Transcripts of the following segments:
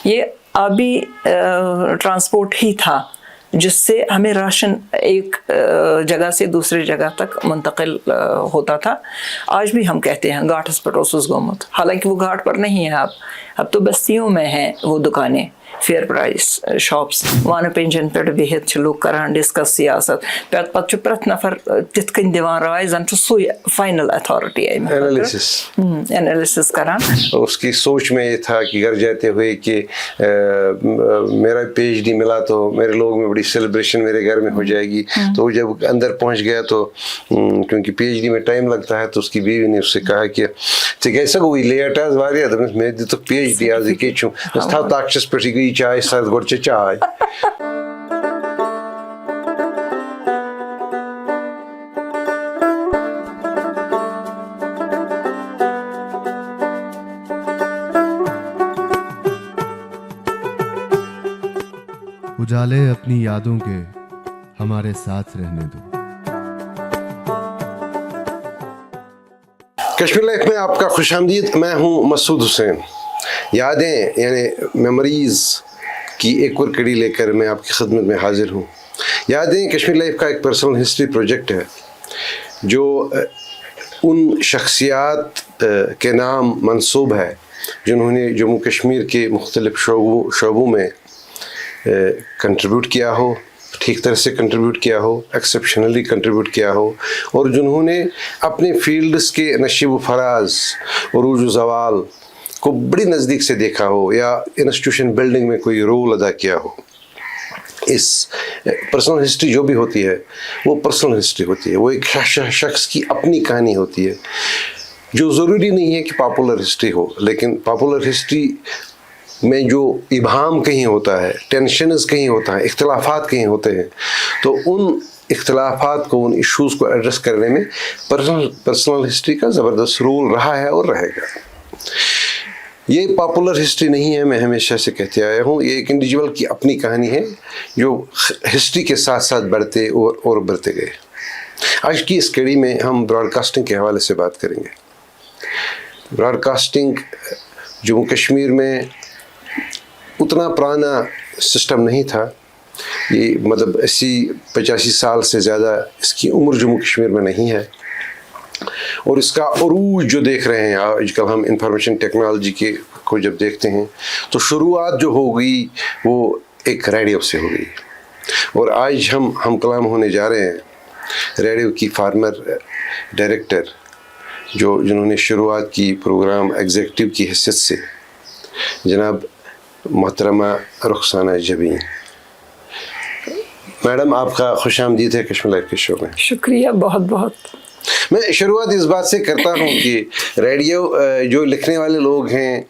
یہ آبی ٹرانسپورٹ ہی تھا جس سے ہمیں راشن ایک جگہ سے دوسری جگہ تک منتقل ہوتا تھا. آج بھی ہم کہتے ہیں گھاٹس پر اوسس گومت، حالانکہ وہ گھاٹ پر نہیں ہے، اب تو بستیوں میں ہیں وہ دکانیں، فیئر پرائس شاپس، وان پینشن پہ بہت لوگ کران ڈسکس سیاست، پتہ پرٛٮ۪تھ نفر تِتھ کٔنۍ دِوان رائے زن چھُ سُے فائنل اتھارٹی اینالسس کران. اس کی سوچ میں یہ تھا کہ گھر جاتے ہوئے کہ میرا PhD ملا تو میرے لوگ میں بڑی سیلیبریشن میرے گھر میں ہو جائے گی. تو جب اندر پہنچ گیا تو کیونکہ PhD میں ٹائم لگتا ہے، تو اس کی بیوی نے اس سے کہا کہ ژےٚ گوٚوُے لیٹ آز واریاہ. دوٚپمَس مےٚ دِتُکھ PhD آز ییٚکیٛاہ چھُم. دوٚپمَس تھاو تاکھچَس پٮ۪ٹھٕے گٔیی چاے سَتھ گۄڈٕ چےٚ چاے. اجالے اپنی یادوں کے ہمارے ساتھ رہنے دو. کشمیر لائف میں آپ کا خوش آمدید. میں ہوں مسعود حسین. یادیں یعنی میموریز کی ایک اور کڑی لے کر میں آپ کی خدمت میں حاضر ہوں. یادیں کشمیر لائف کا ایک پرسنل ہسٹری پروجیکٹ ہے جو ان شخصیات کے نام منسوب ہے جنہوں نے جموں کشمیر کے مختلف شعبوں میں کنٹریبیوٹ کیا ہو، ٹھیک طرح سے کنٹریبیوٹ کیا ہو، ایکسیپشنلی کنٹریبیوٹ کیا ہو، اور جنہوں نے اپنے فیلڈز کے نشیب و فراز، عروج و زوال کو بڑی نزدیک سے دیکھا ہو یا انسٹیٹیوشن بلڈنگ میں کوئی رول ادا کیا ہو. اس پرسنل ہسٹری جو بھی ہوتی ہے وہ پرسنل ہسٹری ہوتی ہے، وہ ایک شخص کی اپنی کہانی ہوتی ہے، جو ضروری نہیں ہے کہ پاپولر ہسٹری ہو. لیکن پاپولر ہسٹری میں جو ابہام کہیں ہوتا ہے، ٹینشنز کہیں ہوتا ہے، اختلافات کہیں ہوتے ہیں، تو ان اختلافات کو، ان ایشوز کو ایڈریس کرنے میں پرسنل ہسٹری کا زبردست رول رہا ہے اور رہے گا. یہ پاپولر ہسٹری نہیں ہے، میں ہمیشہ سے کہتے آیا ہوں. یہ ایک انڈیویجول کی اپنی کہانی ہے جو ہسٹری کے ساتھ ساتھ بڑھتے اور بڑھتے گئے. آج کی اس کڑی میں ہم براڈ کاسٹنگ کے حوالے سے بات کریں گے. براڈ کاسٹنگ جموں کشمیر میں اتنا پرانا سسٹم نہیں تھا. یہ مطلب 80-85 سال سے زیادہ اس کی عمر جموں کشمیر میں نہیں ہے. اور اس کا عروج جو دیکھ رہے ہیں آج کل ہم انفارمیشن ٹیکنالوجی کے کو جب دیکھتے ہیں تو شروعات جو ہو گئی وہ ایک ریڈیو سے ہو گئی. اور آج ہم کلام ہونے جا رہے ہیں ریڈیو کی فارمر ڈائریکٹر جنہوں نے شروعات کی پروگرام ایگزیکٹو کی حیثیت سے، جناب محترمہ رخسانہ جبین. میڈم آپ کا خوش آمدید ہے کشمیر لائف کے شو میں. شکریہ بہت بہت. میں شروعات اس بات سے کرتا ہوں کہ ریڈیو جو لکھنے والے لوگ ہیں،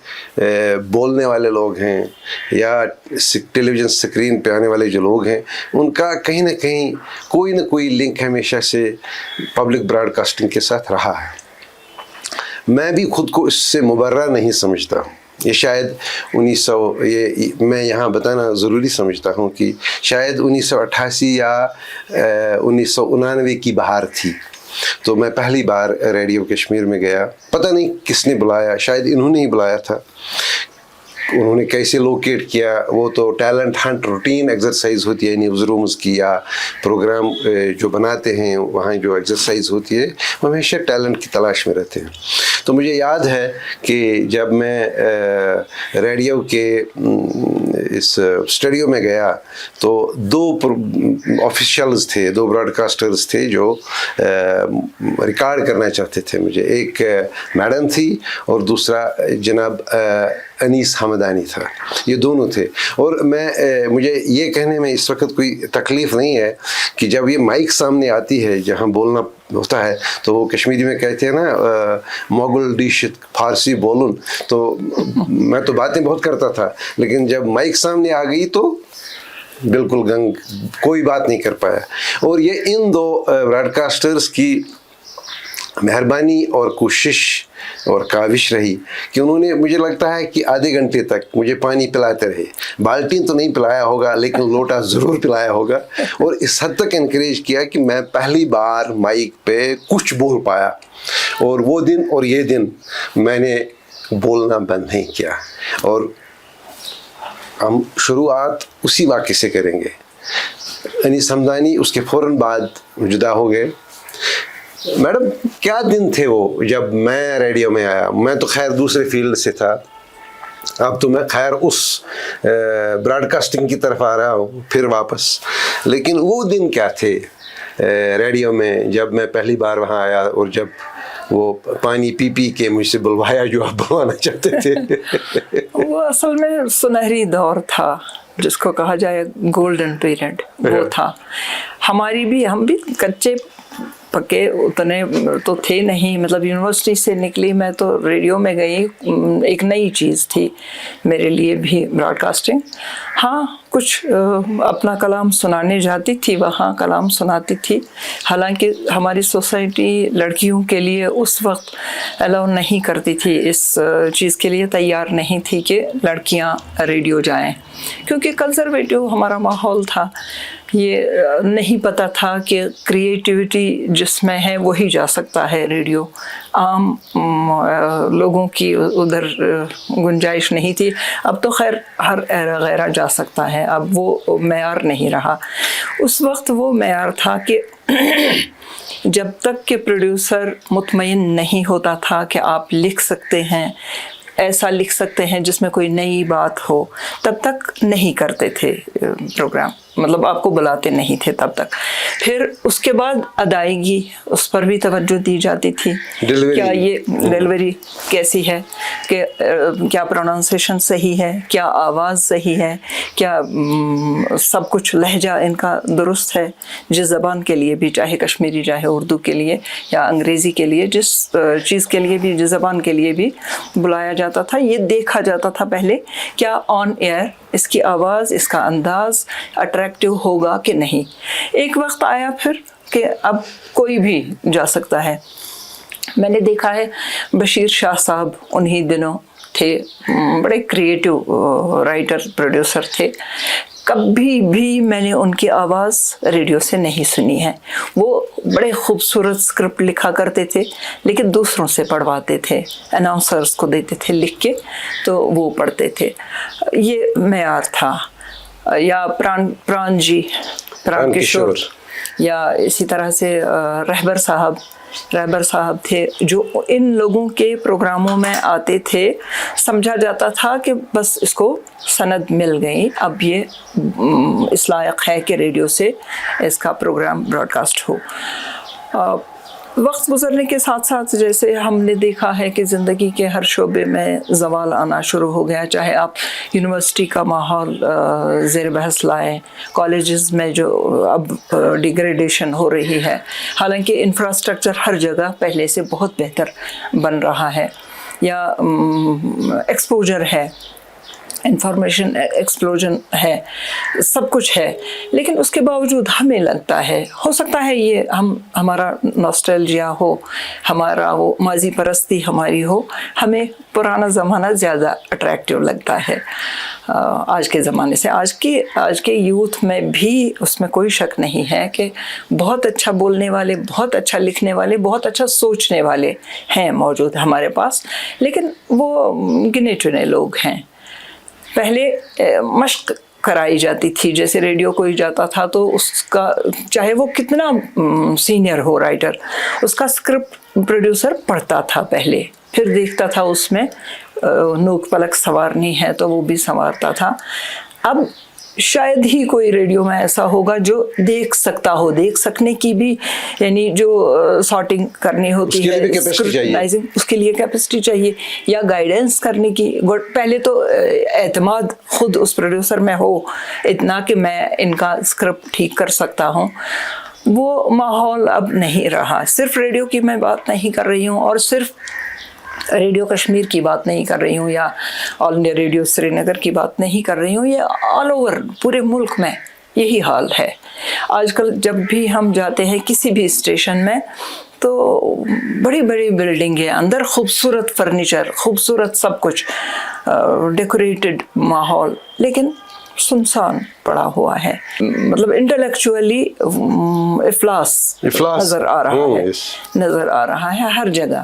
بولنے والے لوگ ہیں، یا ٹیلی ویژن اسکرین پہ آنے والے جو لوگ ہیں، ان کا کہیں نہ کہیں کوئی نہ کوئی لنک ہمیشہ سے پبلک براڈ کاسٹنگ کے ساتھ رہا ہے. میں بھی خود کو اس سے مبرہ نہیں سمجھتا ہوں. یہ شاید میں یہاں بتانا ضروری سمجھتا ہوں کہ شاید 1988 یا 1999 کی بہار تھی تو میں پہلی بار ریڈیو کشمیر میں گیا. پتہ نہیں کس نے بلایا، شاید انہوں نے ہی بلایا تھا. انہوں نے کیسے لوکیٹ کیا، وہ تو ٹیلنٹ ہنٹ روٹین ایکسرسائز ہوتی ہے نیوز رومز کی، یا پروگرام جو بناتے ہیں وہاں جو ایکسرسائز ہوتی ہے وہ ہمیشہ ٹیلنٹ کی تلاش میں رہتے ہیں. تو مجھے یاد ہے کہ جب میں ریڈیو کے اس اسٹوڈیو میں گیا تو 2 آفیشلز تھے، 2 براڈ کاسٹرز تھے جو ریکارڈ کرنا چاہتے تھے مجھے. ایک میڈم تھی اور دوسرا جناب انیس حمدانی تھا. یہ دونوں تھے. اور مجھے یہ کہنے میں اس وقت کوئی تکلیف نہیں ہے کہ جب یہ مائک سامنے آتی ہے جہاں بولنا ہوتا ہے تو وہ کشمیری میں کہتے ہیں نا موغل ڈش فارسی بولن. تو میں تو باتیں بہت کرتا تھا لیکن جب مائک سامنے آ گئی تو بالکل کوئی بات نہیں کر پایا. اور یہ ان 2 براڈ کاسٹرز کی مہربانی اور کوشش اور کاوش رہی کہ انہوں نے، مجھے لگتا ہے کہ آدھے گھنٹے تک مجھے پانی پلاتے رہے. بالٹین تو نہیں پلایا ہوگا لیکن لوٹا ضرور پلایا ہوگا. اور اس حد تک انکریج کیا کہ میں پہلی بار مائک پہ کچھ بول پایا. اور وہ دن اور یہ دن میں نے بولنا بند نہیں کیا. اور ہم شروعات اسی واقعے سے کریں گے. انیس حمدانی اس کے فوراً بعد جدا ہو گئے. میڈم کیا دن تھے وہ جب میں ریڈیو میں آیا؟ میں تو خیر دوسرے فیلڈ سے تھا, اب تو میں خیر اس براڈ کاسٹنگ کی طرف آ رہا ہوں پھر واپس. لیکن وہ دن کیا تھے ریڈیو میں جب میں پہلی بار وہاں آیا اور جب وہ پانی پی پی کے مجھ سے بلوایا جو آپ بلوانا چاہتے تھے؟ وہ اصل میں سنہری دور تھا جس کو کہا جائے گولڈن پیریڈ, وہ تھا. ہم بھی کچے پکے اتنے تو تھے نہیں, مطلب یونیورسٹی سے نکلی میں تو ریڈیو میں گئی, ایک نئی چیز تھی میرے لیے بھی براڈ کاسٹنگ. ہاں کچھ اپنا کلام سنانے جاتی تھی, وہاں کلام سناتی تھی. حالانکہ ہماری سوسائٹی لڑکیوں کے لیے اس وقت الاؤ نہیں کرتی تھی, اس چیز کے لیے تیار نہیں تھی کہ لڑکیاں ریڈیو جائیں, کیونکہ کنزرویٹو ہمارا ماحول تھا. یہ نہیں پتہ تھا کہ کریٹیوٹی جس میں ہے وہی جا سکتا ہے ریڈیو. عام لوگوں کی ادھر گنجائش نہیں تھی. اب تو خیر ہر ایرا غیرہ جا سکتا ہے, اب وہ معیار نہیں رہا. اس وقت وہ معیار تھا کہ جب تک کہ پروڈیوسر مطمئن نہیں ہوتا تھا کہ آپ لکھ سکتے ہیں, ایسا لکھ سکتے ہیں جس میں کوئی نئی بات ہو, تب تک نہیں کرتے تھے پروگرام, مطلب آپ کو بلاتے نہیں تھے تب تک. پھر اس کے بعد ادائیگی, اس پر بھی توجہ دی جاتی تھی. کیا یہ ڈیلیوری کیسی ہے, کہ کیا پروننسیشن صحیح ہے, کیا آواز صحیح ہے, کیا سب کچھ لہجہ ان کا درست ہے, جس زبان کے لیے بھی, چاہے کشمیری چاہے اردو کے لیے یا انگریزی کے لیے, جس چیز کے لیے بھی, جس زبان کے لیے بھی بلایا جاتا تھا, یہ دیکھا جاتا تھا پہلے کیا آن ایئر اس کی آواز, اس کا انداز اٹریکٹیو ہوگا کہ نہیں. ایک وقت آیا پھر کہ اب کوئی بھی جا سکتا ہے. میں نے دیکھا ہے بشیر شاہ صاحب انہی دنوں تھے, بڑے کریٹیو رائٹر پروڈیوسر تھے. کبھی بھی میں نے ان کی آواز ریڈیو سے نہیں سنی ہے. وہ بڑے خوبصورت اسکرپٹ لکھا کرتے تھے لیکن دوسروں سے پڑھواتے تھے, اناؤنسرز کو دیتے تھے لکھ کے تو وہ پڑھتے تھے. یہ معیار تھا. یا پران کشور, یا اسی طرح سے رہبر صاحب تھے, جو ان لوگوں کے پروگراموں میں آتے تھے. سمجھا جاتا تھا کہ بس اس کو سند مل گئی, اب یہ اس لائق ہے کہ ریڈیو سے اس کا پروگرام براڈ کاسٹ ہو. وقت گزرنے کے ساتھ ساتھ جیسے ہم نے دیکھا ہے کہ زندگی کے ہر شعبے میں زوال آنا شروع ہو گیا. چاہے آپ یونیورسٹی کا ماحول زیر بحث لائیں, کالجز میں جو اب ڈیگریڈیشن ہو رہی ہے, حالانکہ انفراسٹرکچر ہر جگہ پہلے سے بہت بہتر بن رہا ہے, یا ایکسپوجر ہے, انفارمیشن ایکسپلوژن ہے, سب کچھ ہے. لیکن اس کے باوجود ہمیں لگتا ہے, ہو سکتا ہے یہ ہمارا نوسٹیلجیا ہو, ہمارا وہ ماضی پرستی ہماری ہو, ہمیں پرانا زمانہ زیادہ اٹریکٹیو لگتا ہے آج کے زمانے سے. آج کے یوتھ میں بھی اس میں کوئی شک نہیں ہے کہ بہت اچھا بولنے والے, بہت اچھا لکھنے والے, بہت اچھا سوچنے والے ہیں موجود ہمارے پاس, لیکن وہ گنے چنے لوگ ہیں. پہلے مشق کرائی جاتی تھی, جیسے ریڈیو کوئی جاتا تھا تو اس کا چاہے وہ کتنا سینئر ہو رائٹر, اس کا اسکرپٹ پروڈیوسر پڑھتا تھا پہلے, پھر دیکھتا تھا اس میں نوک پلک سنوارنی ہے تو وہ بھی سنوارتا تھا. اب شاید ہی کوئی ریڈیو میں ایسا ہوگا جو دیکھ سکتا ہو, دیکھ سکنے کی بھی, یعنی جو سارٹنگ کرنی ہوتی ہے, اس کے لیے کیپیسٹی چاہیے, یا گائیڈنس کرنے کی. پہلے تو اعتماد خود اس پروڈیوسر میں ہو اتنا کہ میں ان کا اسکرپٹ ٹھیک کر سکتا ہوں. وہ ماحول اب نہیں رہا. صرف ریڈیو کی میں بات نہیں کر رہی ہوں, اور صرف ریڈیو کشمیر کی بات نہیں کر رہی ہوں, یا آل انڈیا ریڈیو سری نگر کی بات نہیں کر رہی ہوں, یہ آل اوور پورے ملک میں یہی حال ہے. آج کل جب بھی ہم جاتے ہیں کسی بھی اسٹیشن میں تو بڑی بڑی بلڈنگیں, اندر خوبصورت فرنیچر, خوبصورت سب کچھ, ڈیکوریٹڈ ماحول, لیکن سنسان پڑا ہوا ہے. مطلب انٹلیکچولی افلاس نظر آ رہا ہے ہر جگہ.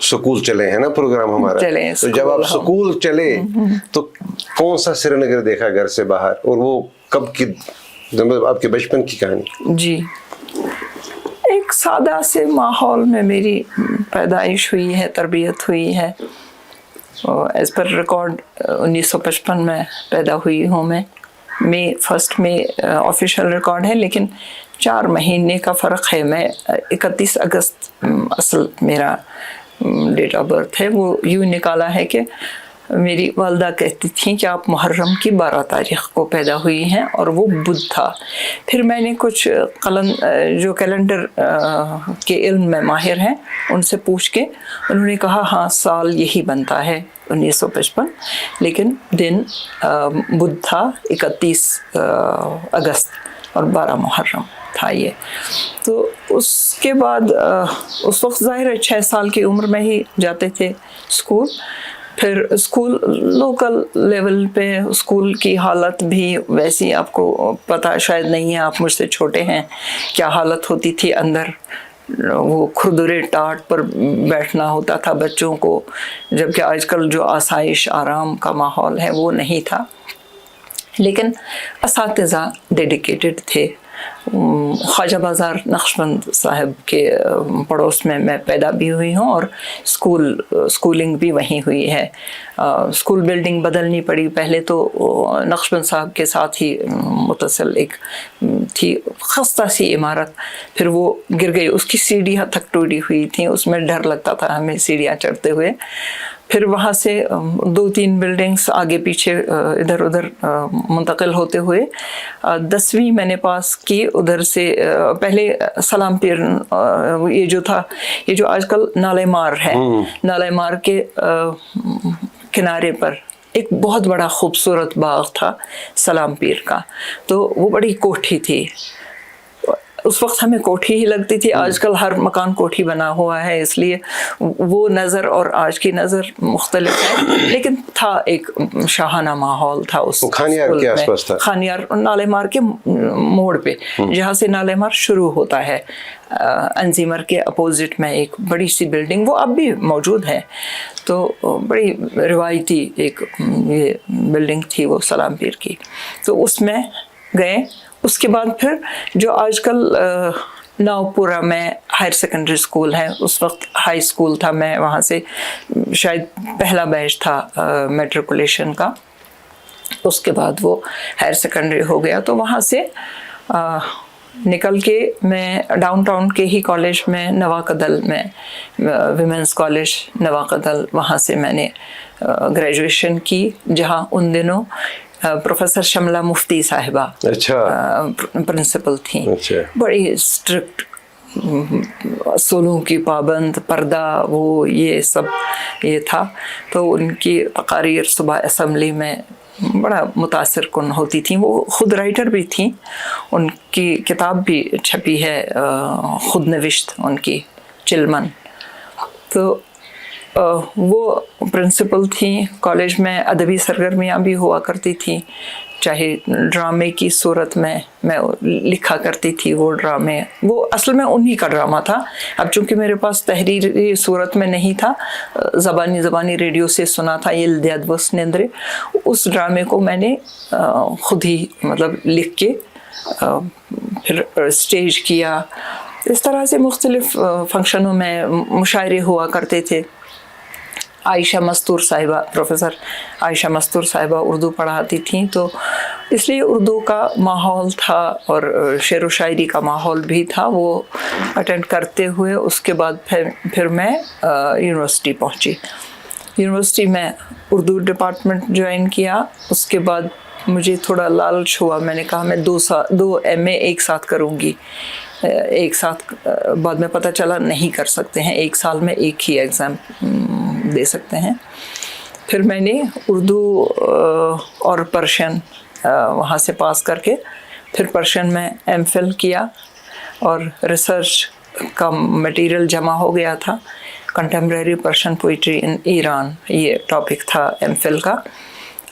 سکول چلے ہیں نا پروگرام ہمارا, چلے تو جب آپ سکول چلے تو کون سا سری نگر دیکھا گھر سے باہر, اور وہ کب کی آپ کے بچپن کی کہانی؟ جی, ایک سادہ سے ماحول میں میری پیدائش ہوئی ہے, تربیت ہوئی ہے. ایز پر ریکارڈ 1955 میں پیدا ہوئی ہوں میں. مئی 1 میں آفیشیل ریکارڈ ہے, لیکن 4 مہینے کا فرق ہے. میں 31 اگست اصل میرا ڈیٹ آف برتھ ہے. وہ یوں نکالا ہے کہ میری والدہ کہتی تھیں کہ آپ محرم کی 12 تاریخ کو پیدا ہوئی ہیں, اور وہ بدھ تھا. پھر میں نے کچھ جو کیلنڈر کے علم میں ماہر ہیں ان سے پوچھ کے انہوں نے کہا ہاں سال یہی بنتا ہے 1955, لیکن دن بدھ تھا 31 اگست اور 12 محرم تھا یہ. تو اس کے بعد اس وقت ظاہر ہے 6 سال کی عمر میں ہی جاتے تھے اسکول. پھر اسکول لوکل لیول پہ اسکول کی حالت بھی ویسی آپ کو پتہ شاید نہیں ہے, آپ مجھ سے چھوٹے ہیں, کیا حالت ہوتی تھی اندر. وہ کھردرے ٹاٹ پر بیٹھنا ہوتا تھا بچوں کو, جبکہ آج کل جو آسائش آرام کا ماحول ہے وہ نہیں تھا. لیکن اساتذہ ڈیڈیکیٹڈ تھے. خواجہ بازار نقشبند صاحب کے پڑوس میں میں پیدا بھی ہوئی ہوں, اور اسکولنگ بھی وہیں ہوئی ہے. اسکول بلڈنگ بدلنی پڑی, پہلے تو نقشبند صاحب کے ساتھ ہی متصل ایک تھی خستہ سی عمارت, پھر وہ گر گئی, اس کی سیڑھیاں تک ٹوٹی ہوئی تھیں, اس میں ڈر لگتا تھا ہمیں سیڑھیاں چڑھتے ہوئے. پھر وہاں سے 2-3 بلڈنگس آگے پیچھے ادھر ادھر منتقل ہوتے ہوئے 10ویں میں نے پاس کی ادھر سے. پہلے سلام پیر یہ جو تھا, یہ جو آج کل نالے مار ہے, نالے مار کے کنارے پر ایک بہت بڑا خوبصورت باغ تھا سلام پیر کا. تو وہ بڑی کوٹھی تھی, اس وقت ہمیں کوٹھی ہی لگتی تھی. آج کل ہر مکان کوٹھی بنا ہوا ہے, اس لیے وہ نظر اور آج کی نظر مختلف ہے, لیکن تھا ایک شاہانہ ماحول تھا اس کھانیار کے آس پاس تھا. کھانیار نالے مار کے موڑ پہ, جہاں سے نالے مار شروع ہوتا ہے, انزیمر کے اپوزٹ میں ایک بڑی سی بلڈنگ, وہ اب بھی موجود ہے. تو بڑی روایتی ایک یہ بلڈنگ تھی وہ سلام پیر کی. تو اس میں گئے. اس کے بعد پھر جو آج کل ناؤپورہ میں ہائر سیکنڈری اسکول ہے, اس وقت ہائی اسکول تھا. میں وہاں سے شاید پہلا بیچ تھا میٹریکولیشن کا. اس کے بعد وہ ہائر سیکنڈری ہو گیا. تو وہاں سے نکل کے میں ڈاؤن ٹاؤن کے ہی کالج میں نواقدل میں, ویمنس کالج نواقدل, وہاں سے میں نے گریجویشن کی, جہاں ان دنوں پروفیسر شملہ مفتی صاحبہ پرنسپل تھیں. بڑی اسٹرکٹ, اصولوں کی پابند, پردہ, وہ یہ سب یہ تھا. تو ان کی تقاریر صبح اسمبلی میں بڑا متاثر کن ہوتی تھیں. وہ خود رائٹر بھی تھیں, ان کی کتاب بھی چھپی ہے خود نوشت ان کی, چلمن. تو وہ پرنسپل تھیں. کالج میں ادبی سرگرمیاں بھی ہوا کرتی تھیں, چاہے ڈرامے کی صورت میں لکھا کرتی تھی وہ ڈرامے. وہ اصل میں انہی کا ڈرامہ تھا. اب چونکہ میرے پاس تحریری صورت میں نہیں تھا, زبانی ریڈیو سے سنا تھا یہ دیادوس نیندرے, اس ڈرامے کو میں نے خود ہی مطلب لکھ کے پھر اسٹیج کیا. اس طرح سے مختلف فنکشنوں میں مشاعرے ہوا کرتے تھے. عائشہ مستور صاحبہ, پروفیسر عائشہ مستور صاحبہ اردو پڑھاتی تھیں, تو اس لیے اردو کا ماحول تھا اور شعر و شاعری کا ماحول بھی تھا. وہ اٹینڈ کرتے ہوئے اس کے بعد پھر میں یونیورسٹی پہنچی. یونیورسٹی میں اردو ڈپارٹمنٹ جوائن کیا. اس کے بعد مجھے تھوڑا لالچ ہوا, میں نے کہا میں 2 ایم اے ایک ساتھ کروں گی. ایک ساتھ بعد میں پتہ چلا نہیں کر سکتے ہیں, 1 سال میں ایک ہی ایگزام دے سکتے ہیں. پھر میں نے اردو اور پرشین وہاں سے پاس کر کے پھر پرشین میں ایم فل کیا, اور ریسرچ کا مٹیریل جمع ہو گیا تھا. کنٹمپریری پرشین پوئٹری ان ایران, یہ ٹاپک تھا ایم فل کا.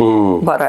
12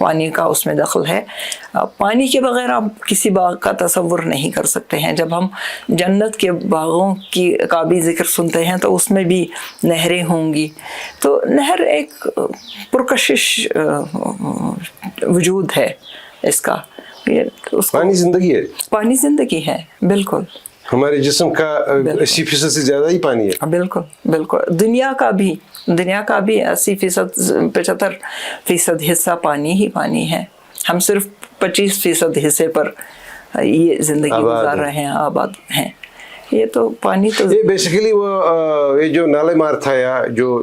پانی کا اس میں دخل ہے. پانی کے بغیر آپ کسی باغ کا تصور نہیں کر سکتے ہیں. جب ہم جنت کے باغوں کا بھی ذکر سنتے ہیں تو اس میں بھی نہریں ہوں گی. تو نہر ایک پرکشش وجود ہے اس کا. پانی زندگی ہے. پانی زندگی ہے بالکل. ہمارے جسم کا 80% سے زیادہ ہی پانی ہے. بالکل بالکل. دنیا کا بھی 80% 75% حصہ پانی ہی پانی ہے. ہم صرف 25% حصے پر یہ زندگی گزار رہے ہیں, آباد ہیں. یہ تو پانی تو یہ بیسیکلی وہ یہ جو نالے مار تھا یا جو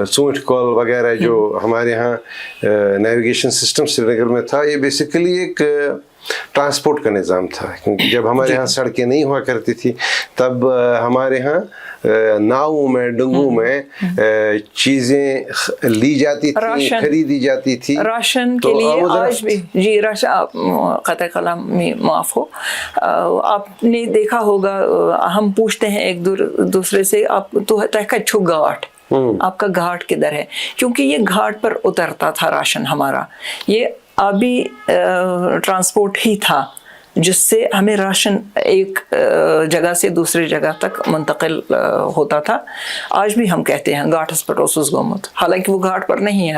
سونچ کول وغیرہ جو ہمارے ہاں نیویگیشن سسٹم سری نگر میں تھا, یہ بیسیکلی ایک ٹرانسپورٹ کا نظام تھا. کیونکہ جب ہمارے ہاں سڑکیں نہیں ہوا کرتی تھی تب ہمارے ہاں ناؤں میں ڈنگوں میں چیزیں لی جاتی تھی, خریدی جاتی تھی. راشن کے لیے آج بھی جی راشن قطع کلامی معاف ہو, آپ نے دیکھا ہوگا ہم پوچھتے ہیں ایک دوسرے سے آپ تو تہکچھو گھاٹ, آپ کا گھاٹ کدھر ہے, کیونکہ یہ گھاٹ پر اترتا تھا راشن ہمارا. یہ آبی ٹرانسپورٹ ہی تھا جس سے ہمیں راشن ایک جگہ سے دوسری جگہ تک منتقل ہوتا تھا. آج بھی ہم کہتے ہیں گھاٹس پٹوسس گومت, حالانکہ وہ گھاٹ پر نہیں ہے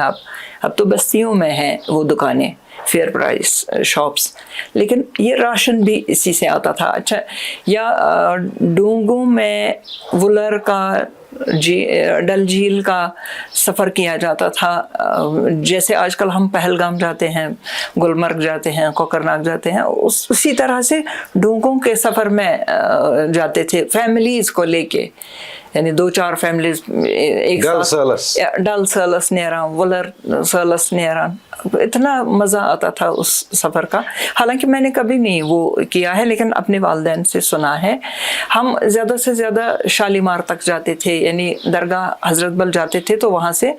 اب تو بستیوں میں ہیں وہ دکانیں, فیئر پرائس شاپس, لیکن یہ راشن بھی اسی سے آتا تھا. اچھا, یا ڈونگوں میں ولر کا ڈل جھیل کا سفر کیا جاتا تھا. جیسے آج کل ہم پہلگام جاتے ہیں, گلمرگ جاتے ہیں, کوکرناگ جاتے ہیں, اسی طرح سے ڈونگوں کے سفر میں جاتے تھے فیملیز کو لے کے. یعنی 2-4 فیملیز ایک ساتھ ڈل سالس نیران, ولر سالس نیران. اتنا مزہ آتا تھا اس سفر کا. حالانکہ میں نے کبھی نہیں وہ کیا ہے, لیکن اپنے والدین سے سنا ہے. ہم زیادہ سے زیادہ شالیمار تک جاتے تھے, یعنی درگاہ حضرت بل جاتے تھے تو وہاں سے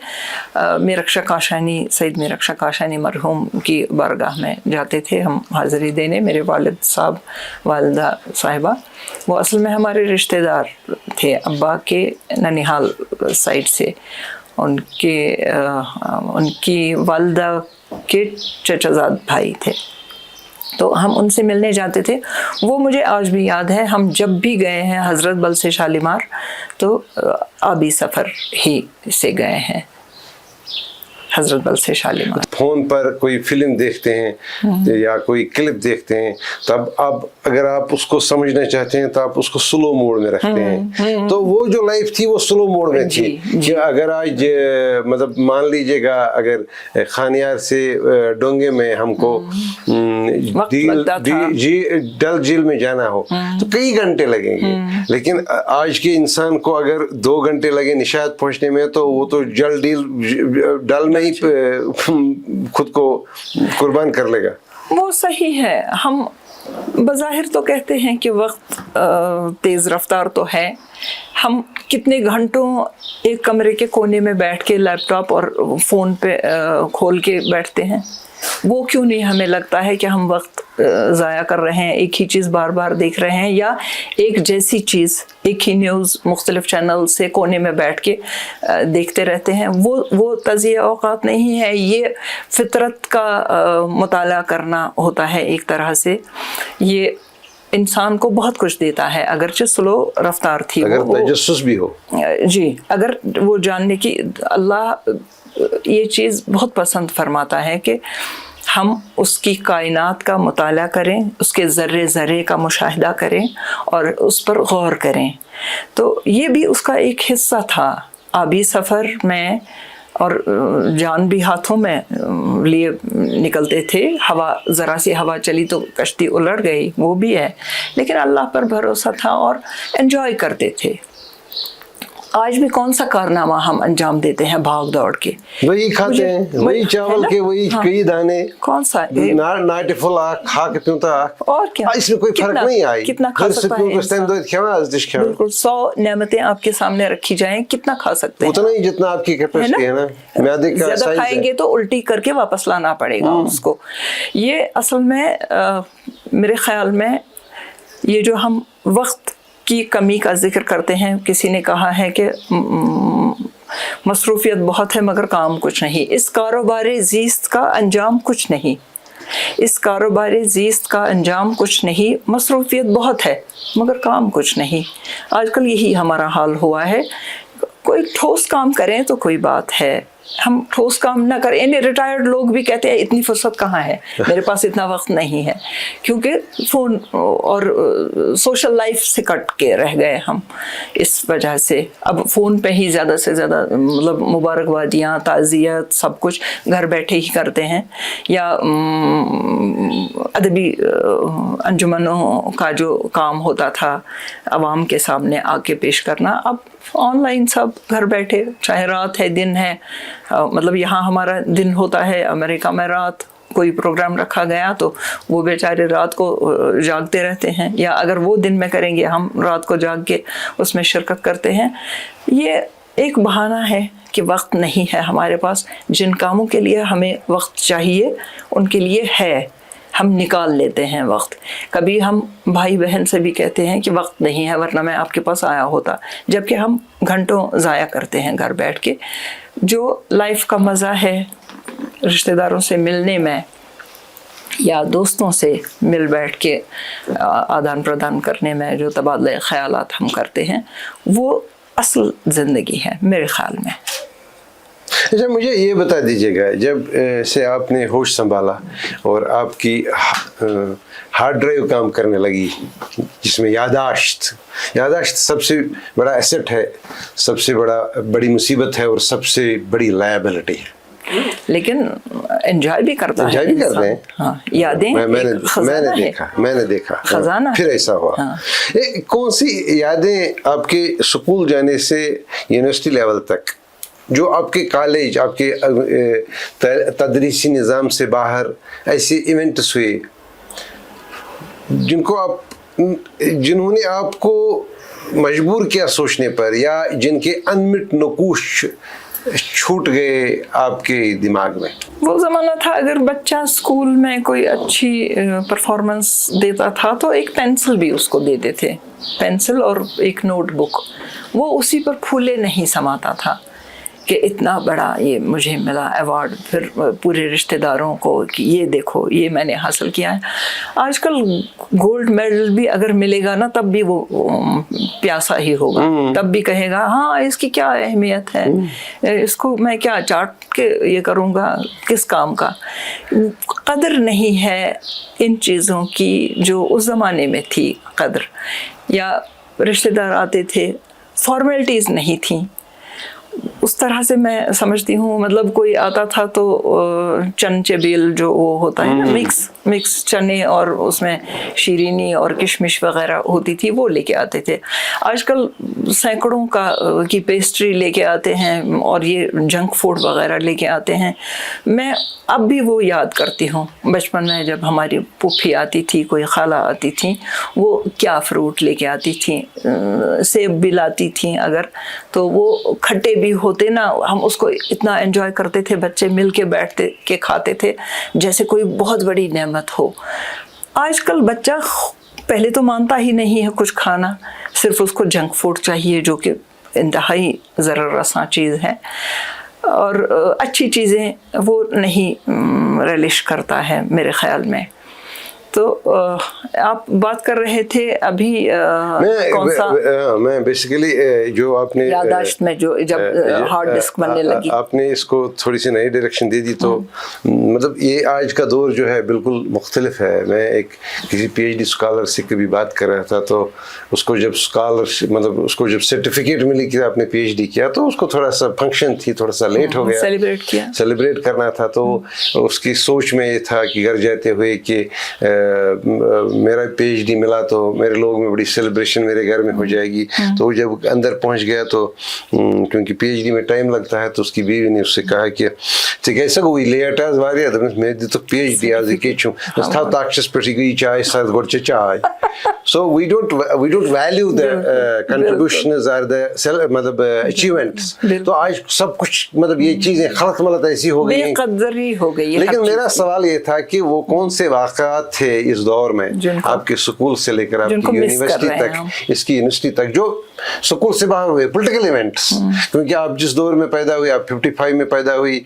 میرکشا کاشانی, سید میرکشا کاشانی مرحوم کی بارگاہ میں جاتے تھے ہم حاضری دینے. میرے والد صاحب, والدہ صاحبہ, وہ اصل میں ہمارے رشتہ دار تھے ابا کے ننیحال سائڈ سے. ان کی والدہ کے چچا زاد بھائی تھے, تو ہم ان سے ملنے جاتے تھے. وہ مجھے آج بھی یاد ہے. ہم جب بھی گئے ہیں حضرت بل سے شالیمار تو آبی سفر ہی سے گئے ہیں, حضرت بل سے شالیمار. فون پر کوئی فلم دیکھتے ہیں یا کوئی کلپ دیکھتے ہیں, تب اب اگر آپ اس کو سمجھنا چاہتے ہیں تو آپ اس کو سلو موڈ میں رکھتے ہیں. تو وہ جو لائف تھی وہ سلو موڈ میں تھی. کہ اگر آج مطلب مان لیجیے گا اگر خانیار سے ڈونگے میں ہم کو ڈل جھیل میں جانا ہو تو کئی گھنٹے لگیں گے, لیکن آج کے انسان کو اگر 2 گھنٹے لگے نشاط پہنچنے میں تو وہ تو ڈل میں ہی خود کو قربان کر لے گا. وہ صحیح ہے. ہم بظاہر تو کہتے ہیں کہ وقت تیز رفتار تو ہے. ہم کتنے گھنٹوں ایک کمرے کے کونے میں بیٹھ کے لیپ ٹاپ اور فون پہ کھول کے بیٹھتے ہیں. وہ کیوں نہیں ہمیں لگتا ہے کہ ہم وقت ضائع کر رہے ہیں, ایک ہی چیز بار بار دیکھ رہے ہیں, یا ایک جیسی چیز, ایک ہی نیوز مختلف چینل سے کونے میں بیٹھ کے دیکھتے رہتے ہیں. وہ تضیع اوقات نہیں ہے, یہ فطرت کا مطالعہ کرنا ہوتا ہے ایک طرح سے. یہ انسان کو بہت کچھ دیتا ہے, اگرچہ سلو رفتار تھی, اگر تجسس بھی ہو. جی, اگر وہ جاننے کی, اللہ یہ چیز بہت پسند فرماتا ہے کہ ہم اس کی کائنات کا مطالعہ کریں, اس کے ذرے ذرے کا مشاہدہ کریں اور اس پر غور کریں. تو یہ بھی اس کا ایک حصہ تھا آبی سفر میں, اور جان بھی ہاتھوں میں لیے نکلتے تھے. ہوا, ذرا سی ہوا چلی تو کشتی الٹ گئی, وہ بھی ہے, لیکن اللہ پر بھروسہ تھا اور انجوائے کرتے تھے. آج بھی کون سا کارنامہ ہم انجام دیتے ہیں بھاگ دوڑ کے, وہی کھاتے ہیں, وہی چاول کے وہی کئی دانے, کون سا ناٹی فل کھا کے پیوں تا, اور کیا, اس میں کوئی فرق نہیں آئی. کتنا کھا سکتا ہے, بالکل 100 نعمتیں آپ کے سامنے رکھی جائیں, کتنا کھا سکتے ہیں, اتنا ہی جتنا آپ کی کیپیسٹی ہے نا. زیادہ کھائیں گے تو الٹی کر کے واپس لانا پڑے گا اس کو. یہ اصل میں میرے خیال میں یہ جو ہم وقت کی کمی کا ذکر کرتے ہیں, کسی نے کہا ہے کہ مصروفیت بہت ہے مگر کام کچھ نہیں. اس کاروبار زیست کا انجام کچھ نہیں. اس کاروبار زیست کا انجام کچھ نہیں. مصروفیت بہت ہے مگر کام کچھ نہیں. آج کل یہی ہمارا حال ہوا ہے. کوئی ٹھوس کام کریں تو کوئی بات ہے, ہم ٹھوس کام نہ کریں. یعنی ریٹائرڈ لوگ بھی کہتے ہیں اتنی فرصت کہاں ہے, میرے پاس اتنا وقت نہیں ہے, کیونکہ فون اور سوشل لائف سے کٹ کے رہ گئے ہم. اس وجہ سے اب فون پہ ہی زیادہ سے زیادہ مطلب مبارکبادیاں, تعزیت, سب کچھ گھر بیٹھے ہی کرتے ہیں. یا ادبی انجمنوں کا جو کام ہوتا تھا عوام کے سامنے آ کے پیش کرنا, اب آن لائن سب گھر بیٹھے, چاہے رات ہے دن ہے. مطلب یہاں ہمارا دن ہوتا ہے, امریکہ میں رات. کوئی پروگرام رکھا گیا تو وہ بیچارے رات کو جاگتے رہتے ہیں, یا اگر وہ دن میں کریں گے ہم رات کو جاگ کے اس میں شرکت کرتے ہیں. یہ ایک بہانہ ہے کہ وقت نہیں ہے ہمارے پاس. جن کاموں کے لیے ہمیں وقت چاہیے ان کے لیے ہے, ہم نکال لیتے ہیں وقت. کبھی ہم بھائی بہن سے بھی کہتے ہیں کہ وقت نہیں ہے ورنہ میں آپ کے پاس آیا ہوتا, جبکہ ہم گھنٹوں ضائع کرتے ہیں گھر بیٹھ کے. جو لائف کا مزہ ہے رشتہ داروں سے ملنے میں یا دوستوں سے مل بیٹھ کے آدان پردان کرنے میں, جو تبادلہ خیالات ہم کرتے ہیں, وہ اصل زندگی ہے میرے خیال میں. اچھا مجھے یہ بتا دیجیے گا, جب سے آپ نے ہوش سنبھالا اور آپ کی ہارڈ ڈرائیو کام کرنے لگی, جس میں یاداشت سب سے بڑا ایسٹ ہے, سب سے بڑی مصیبت ہے اور سب سے بڑی لائبلٹی ہے, لیکن انجوائے بھی کرتا ہے, انجوائے بھی کرتے ہیں. ہاں, یادیں میں نے دیکھا خزانہ. پھر ایسا ہوا. کون سی یادیں آپ کے اسکول جانے سے یونیورسٹی لیول تک, جو آپ کے کالج, آپ کے تدریسی نظام سے باہر ایسے ایونٹس ہوئے جنہوں نے آپ کو مجبور کیا سوچنے پر, یا جن کے انمٹ نقوش چھوٹ گئے آپ کے دماغ میں؟ وہ زمانہ تھا اگر بچہ اسکول میں کوئی اچھی پرفارمنس دیتا تھا تو ایک پینسل بھی اس کو دیتے تھے, پینسل اور ایک نوٹ بک. وہ اسی پر پھولے نہیں سماتا تھا کہ اتنا بڑا یہ مجھے ملا ایوارڈ, پھر پورے رشتہ داروں کو کہ یہ دیکھو یہ میں نے حاصل کیا ہے. آج کل گولڈ میڈل بھی اگر ملے گا نا تب بھی وہ پیاسا ہی ہوگا, تب بھی کہے گا ہاں اس کی کیا اہمیت ہے, اس کو میں کیا چاٹ کے یہ کروں گا, کس کام کا. قدر نہیں ہے ان چیزوں کی جو اس زمانے میں تھی قدر. یا رشتہ دار آتے تھے, فارمیلٹیز نہیں تھیں اس طرح سے میں سمجھتی ہوں. مطلب کوئی آتا تھا تو چن چبیل جو وہ ہوتا ہے نا, مکس چنے اور اس میں شیرینی اور کشمش وغیرہ ہوتی تھی, وہ لے کے آتے تھے. آج کل سینکڑوں کی پیسٹری لے کے آتے ہیں اور یہ جنک فوڈ وغیرہ لے کے آتے ہیں. میں اب بھی وہ یاد کرتی ہوں بچپن میں جب ہماری پھوپھی آتی تھی, کوئی خالہ آتی تھیں, وہ کیا فروٹ لے کے آتی تھیں, سیب بھی لاتی تھیں اگر تو وہ کھٹے بھی ہوتے نا, ہم اس کو اتنا انجوائے کرتے تھے, بچے مل کے بیٹھتے کے کھاتے تھے جیسے کوئی بہت بڑی نعمت ہو. آج کل بچہ پہلے تو مانتا ہی نہیں ہے کچھ کھانا, صرف اس کو جنک فوڈ چاہیے جو کہ انتہائی ضرر رساں چیز ہے, اور اچھی چیزیں وہ نہیں ریلش کرتا ہے میرے خیال میں. تو آپ بات کر رہے تھے ابھی کون سا, میں بیسیکلی جو آپ نے یاداشت میں جو جب ہارڈ ڈسک بننے لگی, آپ نے اس کو تھوڑی سی نئی ڈائریکشن دے دی, تو مطلب یہ آج کا دور جو ہے بالکل مختلف ہے. میں ایک کسی پی ایچ ڈی اسکالر سے کبھی بات کر رہا تھا, تو اس کو جب مطلب اس کو جب سرٹیفکیٹ ملی کہ آپ نے پی ایچ ڈی کیا, تو اس کو تھوڑا سا فنکشن تھی, تھوڑا سا لیٹ ہو گیا, سیلیبریٹ کرنا تھا. تو اس کی سوچ میں یہ تھا کہ گھر جاتے ہوئے کہ میرا پی ایچ ڈی ملا تو میرے لوگ میں بڑی سیلیبریشن میرے گھر میں ہو جائے گی. تو جب اندر پہنچ گیا تو کیونکہ پی ایچ ڈی میں ٹائم لگتا ہے, تو اس کی بیوی نے اس سے کہا کہ کیسا گوئی لیٹ آز واریاہ میں دتک پی ایچ ڈی آز کیچوں تھا تاکشس پہ گئی چائے ساتھ گۄڈٕ چے چائے. So we don't value the contributions are the مطلب اچیومنٹس. تو آج سب کچھ مطلب یہ چیزیں خلق ملت ایسی ہو گئی ہیں, بے قدری ہو گئی. لیکن میرا سوال یہ تھا کہ وہ کون سے واقعات تھے بچے اس دور میں آپ کے سکول سے لے کر آپ کی یونیورسٹی تک، اس کی یونیورسٹی تک، جو سکول سے باہر ہوئے پولیٹیکل ایونٹس، کیونکہ آپ جس دور میں پیدا ہوئے، آپ 55 میں پیدا ہوئی،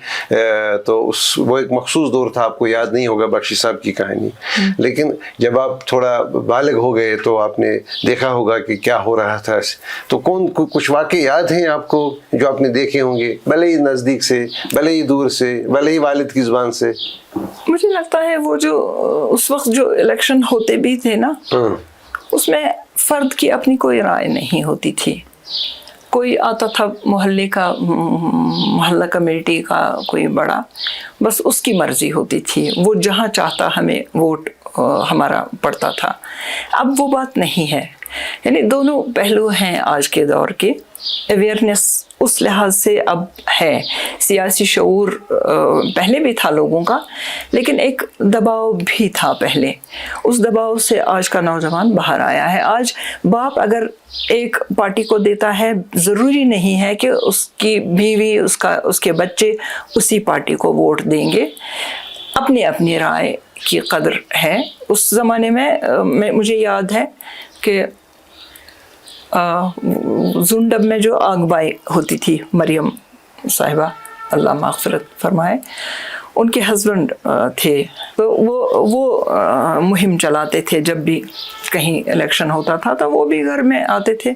تو وہ ایک مخصوص دور تھا، آپ کو یاد نہیں ہوگا بخشی صاحب کی کہانی، لیکن جب آپ تھوڑا بالغ ہو گئے تو آپ نے دیکھا ہوگا کہ کیا ہو رہا تھا. تو کچھ واقعے یاد ہیں آپ کو جو آپ نے دیکھے ہوں گے، بھلے ہی نزدیک سے، بھلے ہی دور سے، بھلے ہی والد کی زبان سے؟ مجھے لگتا ہے وہ جو اس وقت جو الیکشن ہوتے بھی تھے نا، اس میں فرد کی اپنی کوئی رائے نہیں ہوتی تھی. کوئی آتا تھا محلے کا، محلہ کمیٹی کا کوئی بڑا، بس اس کی مرضی ہوتی تھی، وہ جہاں چاہتا ہمیں ووٹ ہمارا پڑتا تھا. اب وہ بات نہیں ہے. یعنی دونوں پہلو ہیں آج کے دور کے. اویئرنیس اس لحاظ سے اب ہے، سیاسی شعور پہلے بھی تھا لوگوں کا، لیکن ایک دباؤ بھی تھا پہلے. اس دباؤ سے آج کا نوجوان باہر آیا ہے. آج باپ اگر ایک پارٹی کو دیتا ہے، ضروری نہیں ہے کہ اس کی بیوی، اس کے بچے اسی پارٹی کو ووٹ دیں گے. اپنی اپنی رائے کی قدر ہے. اس زمانے میں مجھے یاد ہے کہ زنڈب میں جو آگبائی ہوتی تھی، مریم صاحبہ اللہ مغفرت فرمائے، ان کے ہسبینڈ تھے، تو وہ مہم چلاتے تھے. جب بھی کہیں الیکشن ہوتا تھا تو وہ بھی گھر میں آتے تھے،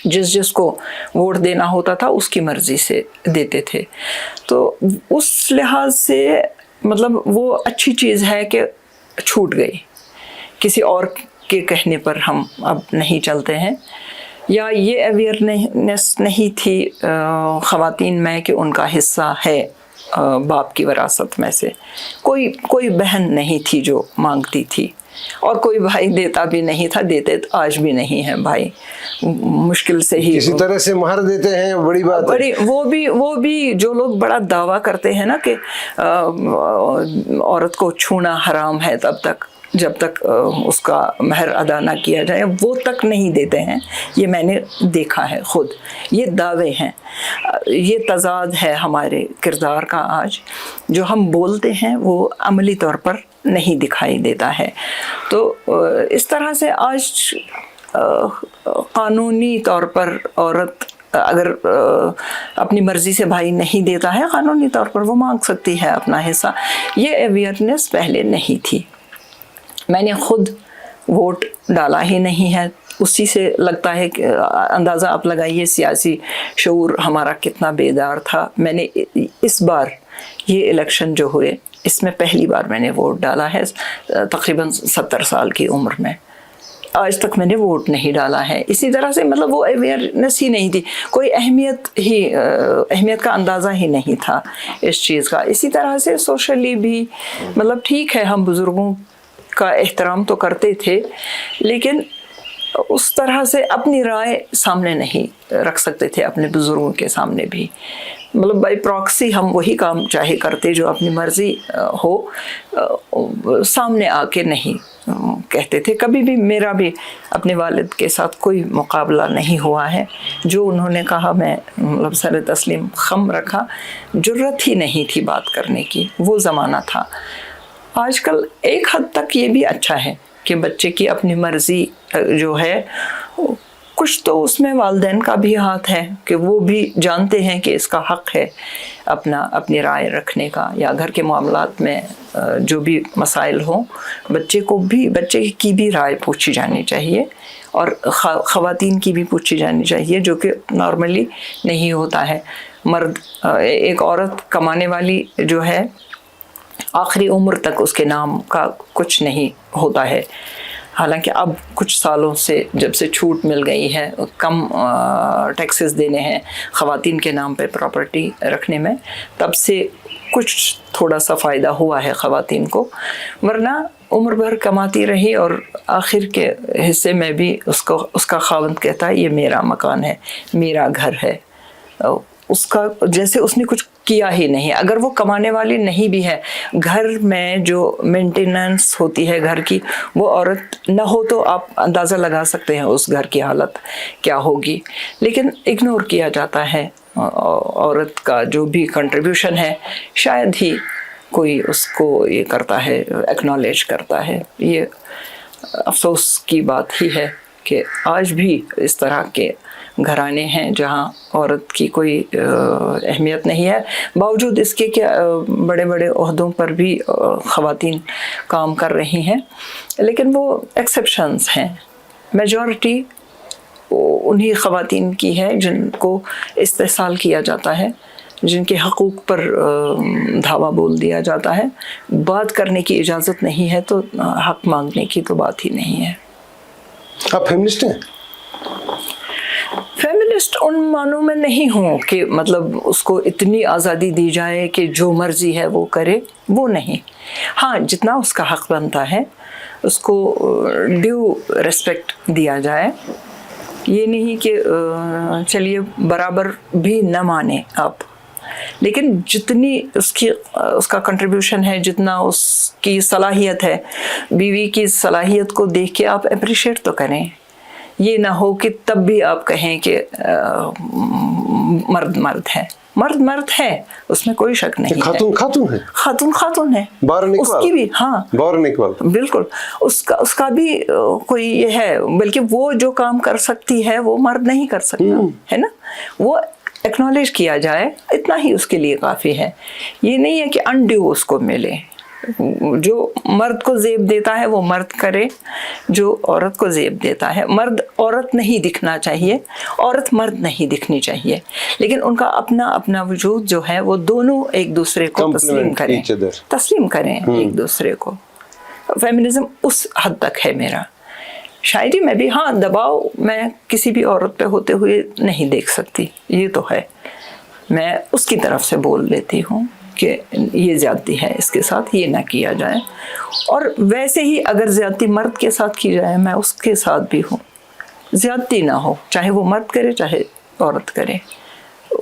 جس کو ووٹ دینا ہوتا تھا اس کی مرضی سے دیتے تھے. تو اس لحاظ سے مطلب وہ اچھی چیز ہے کہ چھوٹ گئی. کسی اور کے کہنے پر ہم اب نہیں چلتے ہیں، یا یہ اویئرنیس نہیں تھی خواتین میں کہ ان کا حصہ ہے باپ کی وراثت میں سے. کوئی بہن نہیں تھی جو مانگتی تھی، اور کوئی بھائی دیتا بھی نہیں تھا. دیتے آج بھی نہیں ہیں بھائی، مشکل سے ہی کسی طرح سے مہر دیتے ہیں. بڑی بات ہے. وہ بھی جو لوگ بڑا دعویٰ کرتے ہیں نا کہ عورت کو چھونا حرام ہے تب تک جب تک اس کا مہر ادا نہ کیا جائے، وہ تک نہیں دیتے ہیں. یہ میں نے دیکھا ہے خود. یہ دعوے ہیں، یہ تضاد ہے ہمارے کردار کا آج. جو ہم بولتے ہیں وہ عملی طور پر نہیں دکھائی دیتا ہے. تو اس طرح سے آج قانونی طور پر عورت اگر اپنی مرضی سے بھائی نہیں دیتا ہے، قانونی طور پر وہ مانگ سکتی ہے اپنا حصہ. یہ اویئرنیس پہلے نہیں تھی. میں نے خود ووٹ ڈالا ہی نہیں ہے. اسی سے لگتا ہے کہ اندازہ آپ لگائیے سیاسی شعور ہمارا کتنا بیدار تھا. میں نے اس بار یہ الیکشن جو ہوئے، اس میں پہلی بار میں نے ووٹ ڈالا ہے تقریباً 70 سال کی عمر میں. آج تک میں نے ووٹ نہیں ڈالا ہے. اسی طرح سے مطلب وہ اویئرنیس ہی نہیں تھی، کوئی اہمیت کا اندازہ ہی نہیں تھا اس چیز کا. اسی طرح سے سوشلی بھی مطلب ٹھیک ہے، ہم بزرگوں کا احترام تو کرتے تھے، لیکن اس طرح سے اپنی رائے سامنے نہیں رکھ سکتے تھے اپنے بزرگوں کے سامنے بھی. مطلب بائی پراکسی ہم وہی کام چاہے کرتے جو اپنی مرضی ہو، سامنے آ کے نہیں کہتے تھے. کبھی بھی میرا بھی اپنے والد کے ساتھ کوئی مقابلہ نہیں ہوا ہے. جو انہوں نے کہا میں مطلب سر تسلیم خم رکھا. جرت ہی نہیں تھی بات کرنے کی، وہ زمانہ تھا. آج کل ایک حد تک یہ بھی اچھا ہے کہ بچے کی اپنی مرضی جو ہے، کچھ تو اس میں والدین کا بھی ہاتھ ہے کہ وہ بھی جانتے ہیں کہ اس کا حق ہے اپنی رائے رکھنے کا، یا گھر کے معاملات میں جو بھی مسائل ہوں بچے کی بھی رائے پوچھی جانی چاہیے، اور خواتین کی بھی پوچھی جانی چاہیے، جو کہ نارملی نہیں ہوتا ہے. ایک عورت کمانے والی جو ہے، آخری عمر تک اس کے نام کا کچھ نہیں ہوتا ہے. حالانکہ اب کچھ سالوں سے جب سے چھوٹ مل گئی ہے، کم ٹیکسز دینے ہیں خواتین کے نام پہ پراپرٹی رکھنے میں، تب سے کچھ تھوڑا سا فائدہ ہوا ہے خواتین کو. ورنہ عمر بھر کماتی رہی اور آخر کے حصے میں بھی اس کا خاوند کہتا ہے یہ میرا مکان ہے، میرا گھر ہے. اس کا جیسے اس نے کچھ کیا ہی نہیں. اگر وہ کمانے والی نہیں بھی ہے، گھر میں جو مینٹیننس ہوتی ہے گھر کی، وہ عورت نہ ہو تو آپ اندازہ لگا سکتے ہیں اس گھر کی حالت کیا ہوگی. لیکن اگنور کیا جاتا ہے عورت کا جو بھی کنٹریبیوشن ہے. شاید ہی کوئی اس کو یہ کرتا ہے، ایکنالج کرتا ہے. یہ افسوس کی بات ہی ہے کہ آج بھی اس طرح کے گھرانے ہیں جہاں عورت کی کوئی اہمیت نہیں ہے، باوجود اس کے کہ بڑے بڑے عہدوں پر بھی خواتین کام کر رہی ہیں، لیکن وہ ایکسیپشنز ہیں. میجورٹی انہی خواتین کی ہے جن کو استحصال کیا جاتا ہے، جن کے حقوق پر دھاوا بول دیا جاتا ہے. بات کرنے کی اجازت نہیں ہے تو حق مانگنے کی تو بات ہی نہیں ہے. آپ فیمنسٹ ہیں؟ فیمنسٹ ان معنوں میں نہیں ہوں کہ مطلب اس کو اتنی آزادی دی جائے کہ جو مرضی ہے وہ کرے، وہ نہیں. ہاں، جتنا اس کا حق بنتا ہے اس کو ڈیو ریسپیکٹ دیا جائے. یہ نہیں کہ چلیے برابر بھی نہ مانے آپ، لیکن جتنی اس کا کنٹریبیوشن ہے، جتنا اس کی صلاحیت ہے، بیوی کی صلاحیت کو دیکھ کے آپ اپریشیٹ تو کریں. یہ نہ ہو کہ تب بھی آپ کہیں کہ مرد ہے. مرد ہے، اس میں کوئی شک نہیں ہے. خاتون ہے، خاتون ہے، اس کی بھی. ہاں بالکل، اس کا بھی کوئی یہ ہے، بلکہ وہ جو کام کر سکتی ہے وہ مرد نہیں کر سکتا ہے نا. وہ ایکنالج کیا جائے، اتنا ہی اس کے لیے کافی ہے. یہ نہیں ہے کہ انڈیو اس کو ملے. جو مرد کو زیب دیتا ہے وہ مرد کرے، جو عورت کو زیب دیتا ہے. مرد عورت نہیں دکھنا چاہیے، عورت مرد نہیں دکھنی چاہیے، لیکن ان کا اپنا وجود جو ہے وہ دونوں ایک دوسرے کو تسلیم کریں ایک دوسرے کو. فیمنزم اس حد تک ہے میرا. شاعری میں بھی ہاں دباؤ میں کسی بھی عورت پہ ہوتے ہوئے نہیں دیکھ سکتی، یہ تو ہے. میں اس کی طرف سے بول لیتی ہوں کہ یہ زیادتی ہے، اس کے ساتھ یہ نہ کیا جائے. اور ویسے ہی اگر زیادتی مرد کے ساتھ کی جائے، میں اس کے ساتھ بھی ہوں. زیادتی نہ ہو، چاہے وہ مرد کرے چاہے عورت کرے،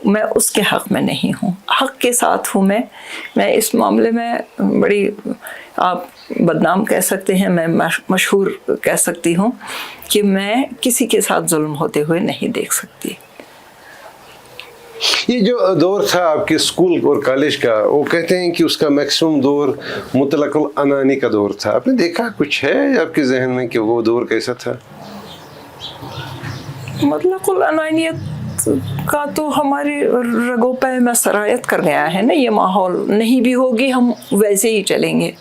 میں اس کے حق میں نہیں ہوں، حق کے ساتھ ہوں. میں اس معاملے میں بڑی، آپ بدنام کہہ سکتے ہیں، میں مشہور کہہ سکتی ہوں کہ میں کسی کے ساتھ ظلم ہوتے ہوئے نہیں دیکھ سکتی. یہ جو دور تھا آپ کے اسکول اور کالج کا، وہ کہتے ہیں کہ اس کا میکسیمم دور مطلق العنانی کا دور تھا. آپ نے دیکھا کچھ ہے آپ کے ذہن میں کہ وہ دور کیسا تھا؟ مطلق العنانیت کا تو ہماری رگوں پہ میں سرایت کر گیا ہے نا. یہ ماحول نہیں بھی ہوگی، ہم ویسے ہی چلیں گے،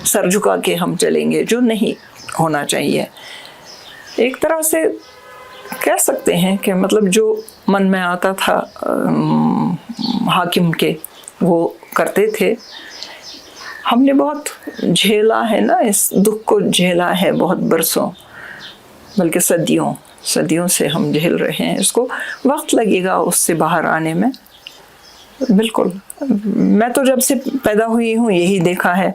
سر جھکا کے ہم چلیں گے، جو نہیں ہونا چاہیے. ایک طرح سے کہہ سکتے ہیں کہ مطلب جو من میں آتا تھا حاکم کے وہ کرتے تھے. ہم نے بہت جھیلا ہے نا، اس دکھ کو جھیلا ہے بہت برسوں، بلکہ صدیوں سے ہم جھیل رہے ہیں. اس کو وقت لگے گا اس سے باہر آنے میں. بالکل، میں تو جب سے پیدا ہوئی ہوں یہی دیکھا ہے،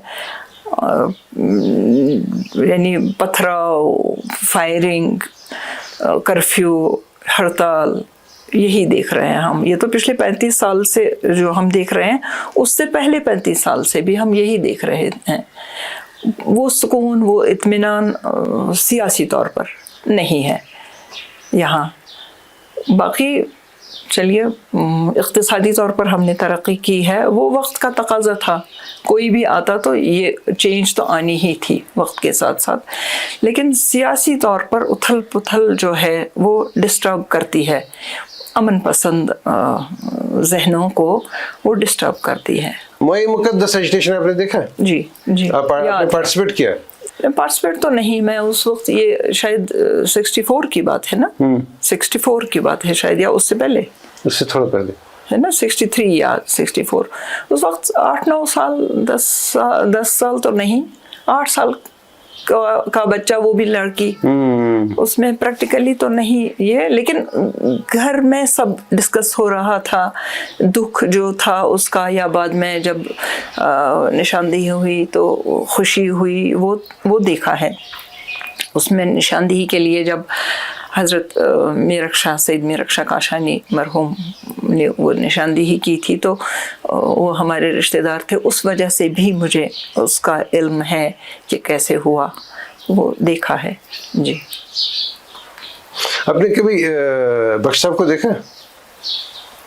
یعنی پتھراؤ، فائرنگ، کرفیو، ہڑتال، یہی دیکھ رہے ہیں ہم. یہ تو پچھلے 35 سال سے جو ہم دیکھ رہے ہیں، اس سے پہلے 35 سال سے بھی ہم یہی دیکھ رہے ہیں. وہ سکون، وہ اطمینان سیاسی طور پر نہیں ہے یہاں. باقی چلیے اقتصادی طور پر ہم نے ترقی کی ہے، وہ وقت کا تقاضا تھا. کوئی بھی آتا تو یہ چینج تو آنی ہی تھی وقت کے ساتھ ساتھ. لیکن سیاسی طور پر اتھل پتھل جو ہے وہ ڈسٹرب کرتی ہے، امن پسند ذہنوں کو وہ ڈسٹرب کرتی ہے. مائی مقدس ایجوٹیشن آپ نے دیکھا؟ جی آپ نے پارٹیسپیٹ کیا؟ پارٹیسپیٹ تو نہیں، میں اس وقت، یہ شاید 64 کی بات ہے نا، 64 کی بات ہے شاید، یا اس سے پہلے، اس سے تھوڑا پہلے ہے نا، 63 یا 64. اس وقت 8-9 سال، 10 سال تو نہیں، 8 سال کا بچہ، وہ بھی لڑکی. اس میں پریکٹیکلی تو نہیں یہ، لیکن گھر میں سب ڈسکس ہو رہا تھا. دکھ جو تھا اس کا، یا بعد میں جب نشاندہی ہوئی تو خوشی ہوئی، وہ دیکھا ہے. اس میں نشاندہی کے لیے جب حضرت سید میرک شاہ کاشانی مرحوم نے وہ نشاندہی کی تھی تو وہ ہمارے رشتہ دار تھے. اس وجہ سے بھی مجھے اس کا علم ہے کہ کیسے ہوا، وہ دیکھا ہے. جی. آپ نے کبھی بخش صاحب کو دیکھا؟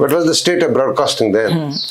What was the state of broadcasting then?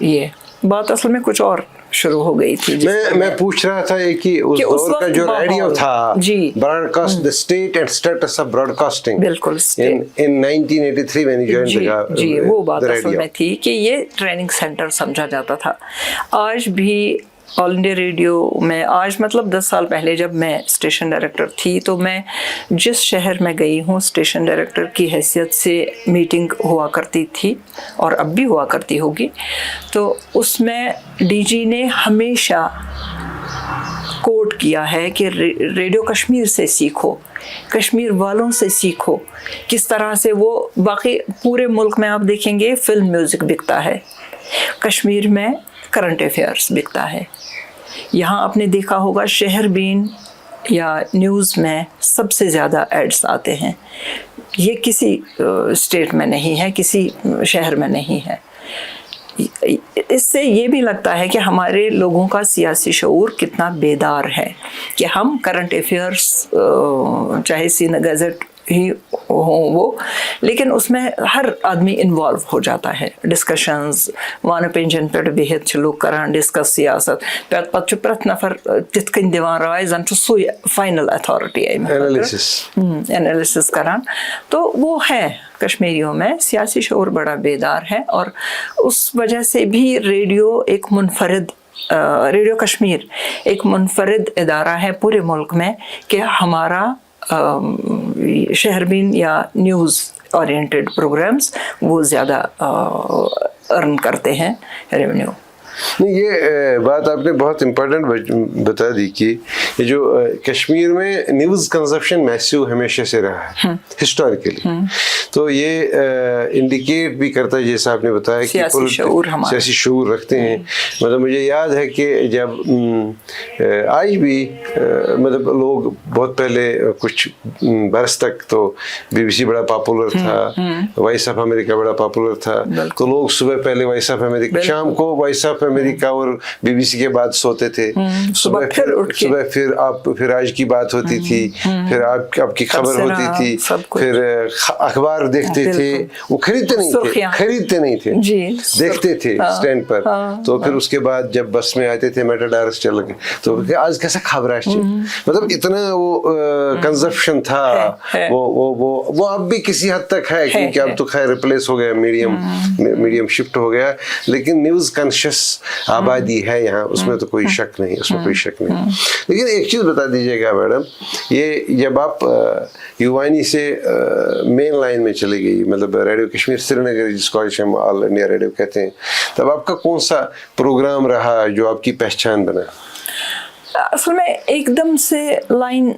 یہ بات اصل میں کچھ اور شروع ہو گئی تھی. میں پوچھ رہا تھا کہ اس دور کا جو ریڈیو تھا broadcast the state and status of broadcasting بالکل in 1983 when you joined the جی وہ بات the اصل radio. میں تھی کہ یہ ٹریننگ سینٹر سمجھا جاتا تھا. آج بھی آل انڈیا ریڈیو میں آج مطلب 10 سال پہلے جب میں اسٹیشن ڈائریکٹر تھی تو میں جس شہر میں گئی ہوں اسٹیشن ڈائریکٹر کی حیثیت سے میٹنگ ہوا کرتی تھی اور اب بھی ہوا کرتی ہوگی. تو اس میں ڈی جی نے ہمیشہ کوٹ کیا ہے کہ ریڈیو کشمیر سے سیکھو, کشمیر والوں سے سیکھو. کس طرح سے وہ باقی پورے ملک میں آپ دیکھیں گے فلم میوزک بکتا ہے, کشمیر میں کرنٹ افیئرس بکتا ہے. یہاں آپ نے دیکھا ہوگا شہر بین یا نیوز میں سب سے زیادہ ایڈس آتے ہیں. یہ کسی اسٹیٹ میں نہیں ہے, کسی شہر میں نہیں ہے. اس سے یہ بھی لگتا ہے کہ ہمارے لوگوں کا سیاسی شعور کتنا بیدار ہے کہ ہم کرنٹ افیئرس چاہے سینہ گزٹ ہی ہوں وہ, لیکن اس میں ہر آدمی انوالو ہو جاتا ہے. ڈسکشنز وان پینجن پہ بہت چھ لوگ کران ڈسکس سیاست پتہ پرت نفر تتھ کن دِوان رائے زن سُے فائنل اتھارٹی انالیسس کران. تو وہ ہے کشمیریوں میں سیاسی شعور بڑا بیدار ہے, اور اس وجہ سے بھی ریڈیو ایک منفرد ریڈیو کشمیر ایک منفرد ادارہ ہے پورے ملک میں کہ ہمارا شہر بین یا نیوز اورینٹڈ پروگرامز وہ زیادہ ارن کرتے ہیں ریونیو. نہیں, یہ بات آپ نے بہت امپورٹنٹ بتا دی کہ یہ جو کشمیر میں نیوز کنزپشن میسیو ہمیشہ سے رہا ہے ہسٹوریکلی. تو یہ انڈیکیٹ بھی کرتا ہے جیسا آپ نے بتایا کہ سیاسی شعور رکھتے ہیں. مطلب مجھے یاد ہے کہ جب آج بھی مطلب لوگ بہت پہلے کچھ برس تک تو بی بی سی بڑا پاپولر تھا, وائس آف امریکہ بڑا پاپولر تھا, تو لوگ صبح پہلے وائس آف امریکہ, شام کو وائس آف امریکہ اور بی بی سی کے بعد سوتے تھے, صبح پھر آج کی بات ہوتی تھی, پھر آپ کی خبر ہوتی تھی, پھر اخبار دیکھتے تھے. وہ خریدتے نہیں تھے دیکھتے تھے اسٹینڈ پر. تو پھر اس کے بعد جب بس میں آتے تھے میٹاڈارس چل گئے تو آج کیسا خبر ہے, مطلب اتنا وہ کنزپشن تھا. وہ اب بھی کسی حد تک ہے کیونکہ اب تو خیر ریپلیس ہو گیا, میڈیم شفٹ ہو گیا, لیکن نیوز کانشیس آبادی ہے یہاں, اس میں تو کوئی شک نہیں, اس میں کوئی شک نہیں. لیکن ایک چیز بتا دیجیے گا میڈم, یہ جب آپ یووانی سے مین لائن میں چلی گئی, مطلب ریڈیو کشمیر سری نگر جس کو ہم آل انڈیا ریڈیو کہتے ہیں, تب آپ کا کون سا پروگرام رہا جو آپ کی پہچان بنا؟ اصل میں ایک دم سے لائن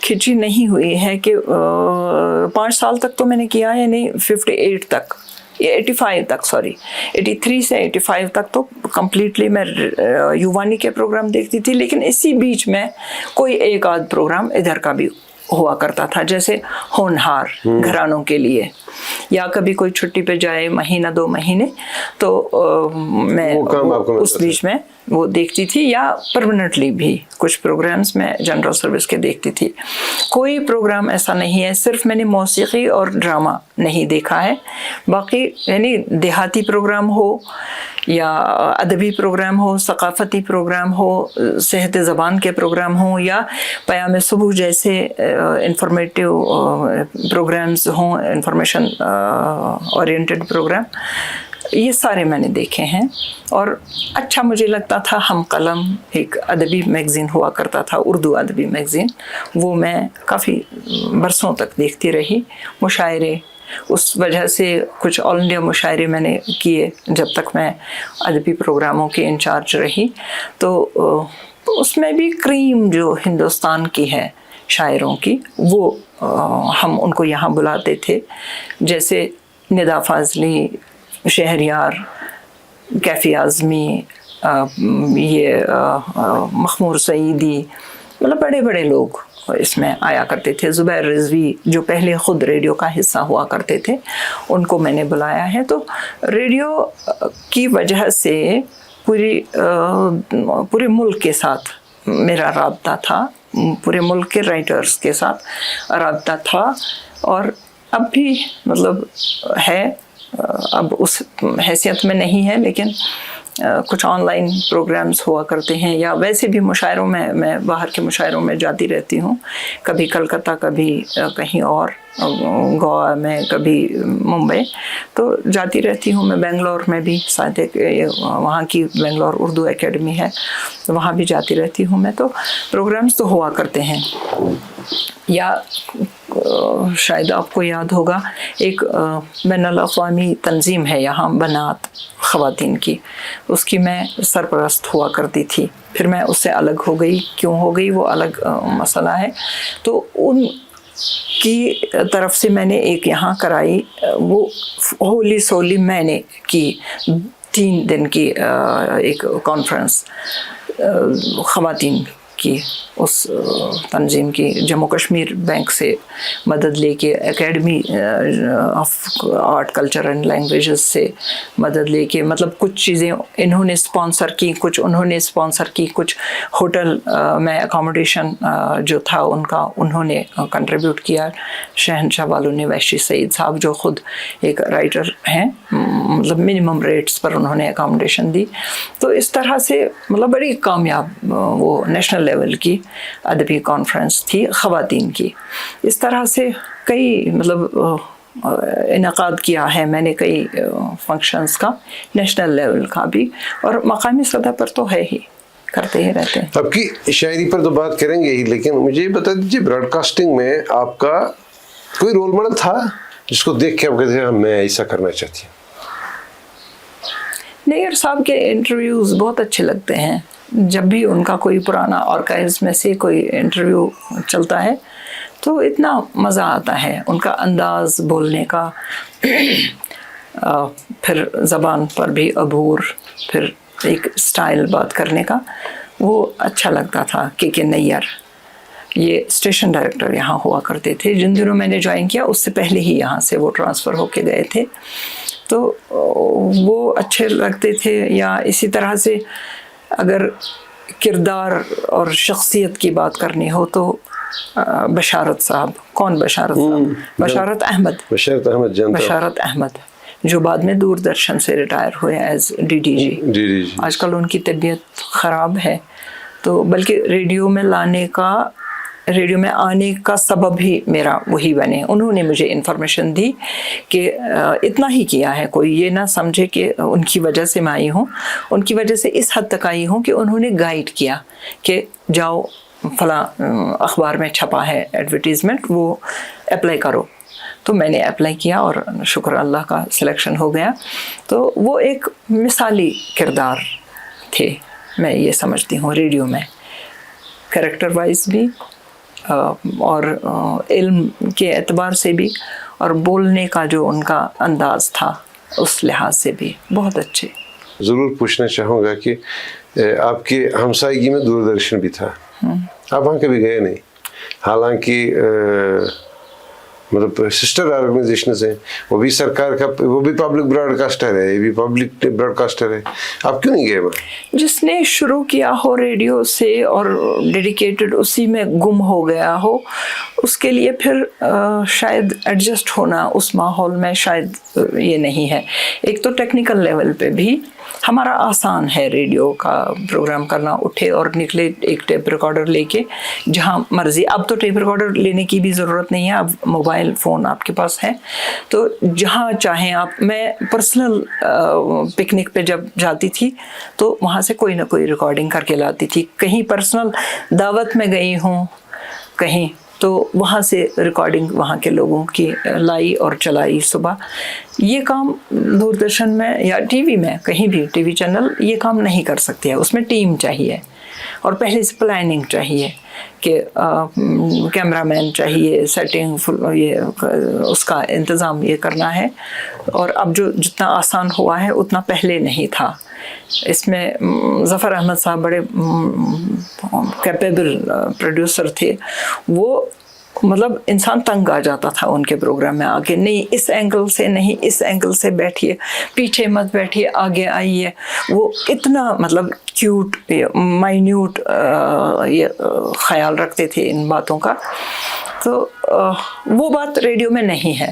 کھچی نہیں ہوئی ہے کہ 5 سال تک تو میں نے کیا, یعنی 58 تک 85 تک 83 سے 85 تک تو کمپلیٹلی میں یووانی کے پروگرام دیکھتی تھی. لیکن اسی بیچ میں کوئی ایک آدھ پروگرام ادھر کا بھی ہوا کرتا تھا, جیسے ہونہار گھرانوں کے لیے, یا کبھی کوئی چھٹی پہ جائے مہینہ 2 مہینے تو میں اس بیچ میں وہ دیکھتی تھی, یا پرماننٹلی بھی کچھ پروگرامز میں جنرل سروس کے دیکھتی تھی. کوئی پروگرام ایسا نہیں ہے, صرف میں نے موسیقی اور ڈرامہ نہیں دیکھا ہے. باقی یعنی دیہاتی پروگرام ہو یا ادبی پروگرام ہو, ثقافتی پروگرام ہو, صحت زبان کے پروگرام ہوں, یا پیام صبح جیسے انفارمیٹیو پروگرامز ہوں, انفارمیشن اورینٹڈ پروگرام, یہ سارے میں نے دیکھے ہیں. اور اچھا مجھے لگتا تھا ہم قلم ایک ادبی میگزین ہوا کرتا تھا, اردو ادبی میگزین, وہ میں کافی برسوں تک دیکھتی رہی. مشاعرے, اس وجہ سے کچھ آل انڈیا مشاعرے میں نے کیے جب تک میں ادبی پروگراموں کی انچارج رہی. تو اس میں بھی کریم جو ہندوستان کی ہے شاعروں کی, وہ ہم ان کو یہاں بلاتے تھے, جیسے ندا فاضلی, شہریار, کیفی اعظمی, یہ مخمور سعیدی, مطلب بڑے بڑے لوگ اس میں آیا کرتے تھے. زبیر رضوی جو پہلے خود ریڈیو کا حصہ ہوا کرتے تھے, ان کو میں نے بلایا ہے. تو ریڈیو کی وجہ سے پورے ملک کے ساتھ میرا رابطہ تھا, پورے ملک کے رائٹرز کے ساتھ رابطہ تھا, اور اب بھی مطلب ہے. اب اس حیثیت میں نہیں ہے، لیکن کچھ آن لائن پروگرامز ہوا کرتے ہیں، یا ویسے بھی مشاعروں میں باہر کے مشاعروں میں جاتی رہتی ہوں، کبھی کلکتہ، کبھی کہیں اور گوا میں، کبھی ممبئی، تو جاتی رہتی ہوں. میں بنگلور میں بھی ساتھ وہاں کی بنگلور اردو اکیڈمی ہے، وہاں بھی جاتی رہتی ہوں میں. تو پروگرامز تو ہوا کرتے ہیں. یا شاید آپ کو یاد ہوگا ایک بین الاقوامی تنظیم ہے یہاں بنات خواتین کی، اس کی میں سرپرست ہوا کرتی تھی. پھر میں اس سے الگ ہو گئی، کیوں ہو گئی وہ الگ مسئلہ ہے. تو ان کی طرف سے میں نے ایک یہاں کرائی، وہ ہولی سولی میں نے کی 3 دن کی ایک کانفرنس خواتین کی. اس تنظیم کی جموں کشمیر بینک سے مدد لے کے، academy of art culture and languages سے مدد لے کے، مطلب کچھ چیزیں انہوں نے اسپانسر کی، کچھ انہوں نے اسپانسر کی، کچھ ہوٹل میں اکاموڈیشن جو تھا ان کا انہوں نے کنٹریبیوٹ کیا. شہنشاہ والو نے وحشی سعید صاحب جو خود ایک رائٹر ہیں، مطلب منیمم ریٹس پر انہوں نے اکاموڈیشن دی. تو اس طرح سے مطلب بڑی کامیاب وہ نیشنل لیول کی ادبی کانفرنس تھی خواتین کی. اس طرح سے کئی مطلب انعقاد کیا ہے میں نے، کئی فنکشنز کا، نیشنل لیول کا بھی، اور مقامی سطح پر تو ہے ہی، کرتے ہی رہتے ہیں. آپ کی شاعری پر تو بات کریں گے ہی، لیکن مجھے یہ بتا دیجیے براڈ کاسٹنگ میں آپ کا کوئی رول ماڈل تھا جس کو دیکھ کے آپ کہتے ہیں میں ایسا کرنا چاہتی ہوں؟ نیئر صاحب کے انٹرویوز بہت اچھے لگتے ہیں. جب بھی ان کا کوئی پرانا آرکائیوز میں سے کوئی انٹرویو چلتا ہے تو اتنا مزہ آتا ہے. ان کا انداز بولنے کا، پھر زبان پر بھی عبور، پھر ایک سٹائل بات کرنے کا، وہ اچھا لگتا تھا. کے نیئر یہ اسٹیشن ڈائریکٹر یہاں ہوا کرتے تھے. جن دنوں میں نے جوائن کیا اس سے پہلے ہی یہاں سے وہ ٹرانسفر ہو کے گئے تھے، تو وہ اچھے لگتے تھے. یا اسی طرح سے اگر کردار اور شخصیت کی بات کرنی ہو تو بشارت صاحب. کون بشارت صاحب؟ بشارت احمد جو بعد میں دوردرشن سے ریٹائر ہوئے ایز ڈی ڈی جی. آج کل ان کی طبیعت خراب ہے، تو بلکہ ریڈیو میں آنے کا سبب ہی میرا وہی بنے. انہوں نے مجھے انفارمیشن دی کہ اتنا ہی کیا ہے، کوئی یہ نہ سمجھے کہ ان کی وجہ سے میں آئی ہوں. ان کی وجہ سے اس حد تک آئی ہوں کہ انہوں نے گائیڈ کیا کہ جاؤ فلاں اخبار میں چھپا ہے ایڈورٹیزمنٹ، وہ اپلائی کرو. تو میں نے اپلائی کیا اور شکر اللہ کا سلیکشن ہو گیا. تو وہ ایک مثالی کردار تھے، میں یہ سمجھتی ہوں ریڈیو میں، کریکٹر وائز بھی اور علم کے اعتبار سے بھی، اور بولنے کا جو ان کا انداز تھا اس لحاظ سے بھی بہت اچھے. ضرور پوچھنا چاہوں گا کہ آپ کی ہمسائیگی میں دوردرشن بھی تھا، آپ وہاں کبھی گئے نہیں، حالانکہ مطلب سسٹر آرگنائزیشنز ہیں، وہ بھی سرکار کا، وہ بھی پبلک براڈ کاسٹر ہے، یہ بھی پبلک براڈ کاسٹر ہے. آپ کیوں نہیں گئے وہاں؟ جس نے شروع کیا ہو ریڈیو سے اور ڈیڈیکیٹڈ اسی میں گم ہو گیا ہو، اس کے لیے پھر شاید ایڈجسٹ ہونا اس ماحول میں شاید یہ نہیں ہے. ایک تو ٹیکنیکل لیول پہ بھی ہمارا آسان ہے ریڈیو کا پروگرام کرنا، اٹھے اور نکلے ایک ٹیپ ریکارڈر لے کے جہاں مرضی. اب تو ٹیپ ریکارڈر لینے کی بھی ضرورت نہیں ہے، اب موبائل فون آپ کے پاس ہے، تو جہاں چاہیں آپ. میں پرسنل پکنک پہ جب جاتی تھی تو وہاں سے کوئی نہ کوئی ریکارڈنگ کر کے لاتی تھی. کہیں پرسنل دعوت میں گئی ہوں کہیں، تو وہاں سے ریکارڈنگ وہاں کے لوگوں کی لائی اور چلائی صبح. یہ کام دوردرشن میں یا ٹی وی میں کہیں بھی ٹی وی چینل یہ کام نہیں کر سکتے ہیں. اس میں ٹیم چاہیے اور پہلے سے پلاننگ چاہیے کہ کیمرہ مین چاہیے، سیٹنگ، یہ اس کا انتظام یہ کرنا ہے. اور اب جو جتنا آسان ہوا ہے اتنا پہلے نہیں تھا. اس میں ظفر احمد صاحب بڑے کیپیبل پروڈیوسر تھے. وہ مطلب انسان تنگ آ جاتا تھا ان کے پروگرام میں آ کے، نہیں اس اینگل سے، نہیں اس اینگل سے بیٹھیے، پیچھے مت بیٹھیے، آگے آئیے. وہ اتنا مطلب کیوٹ، مائنیوٹ یہ خیال رکھتے تھے ان باتوں کا. تو وہ بات ریڈیو میں نہیں ہے.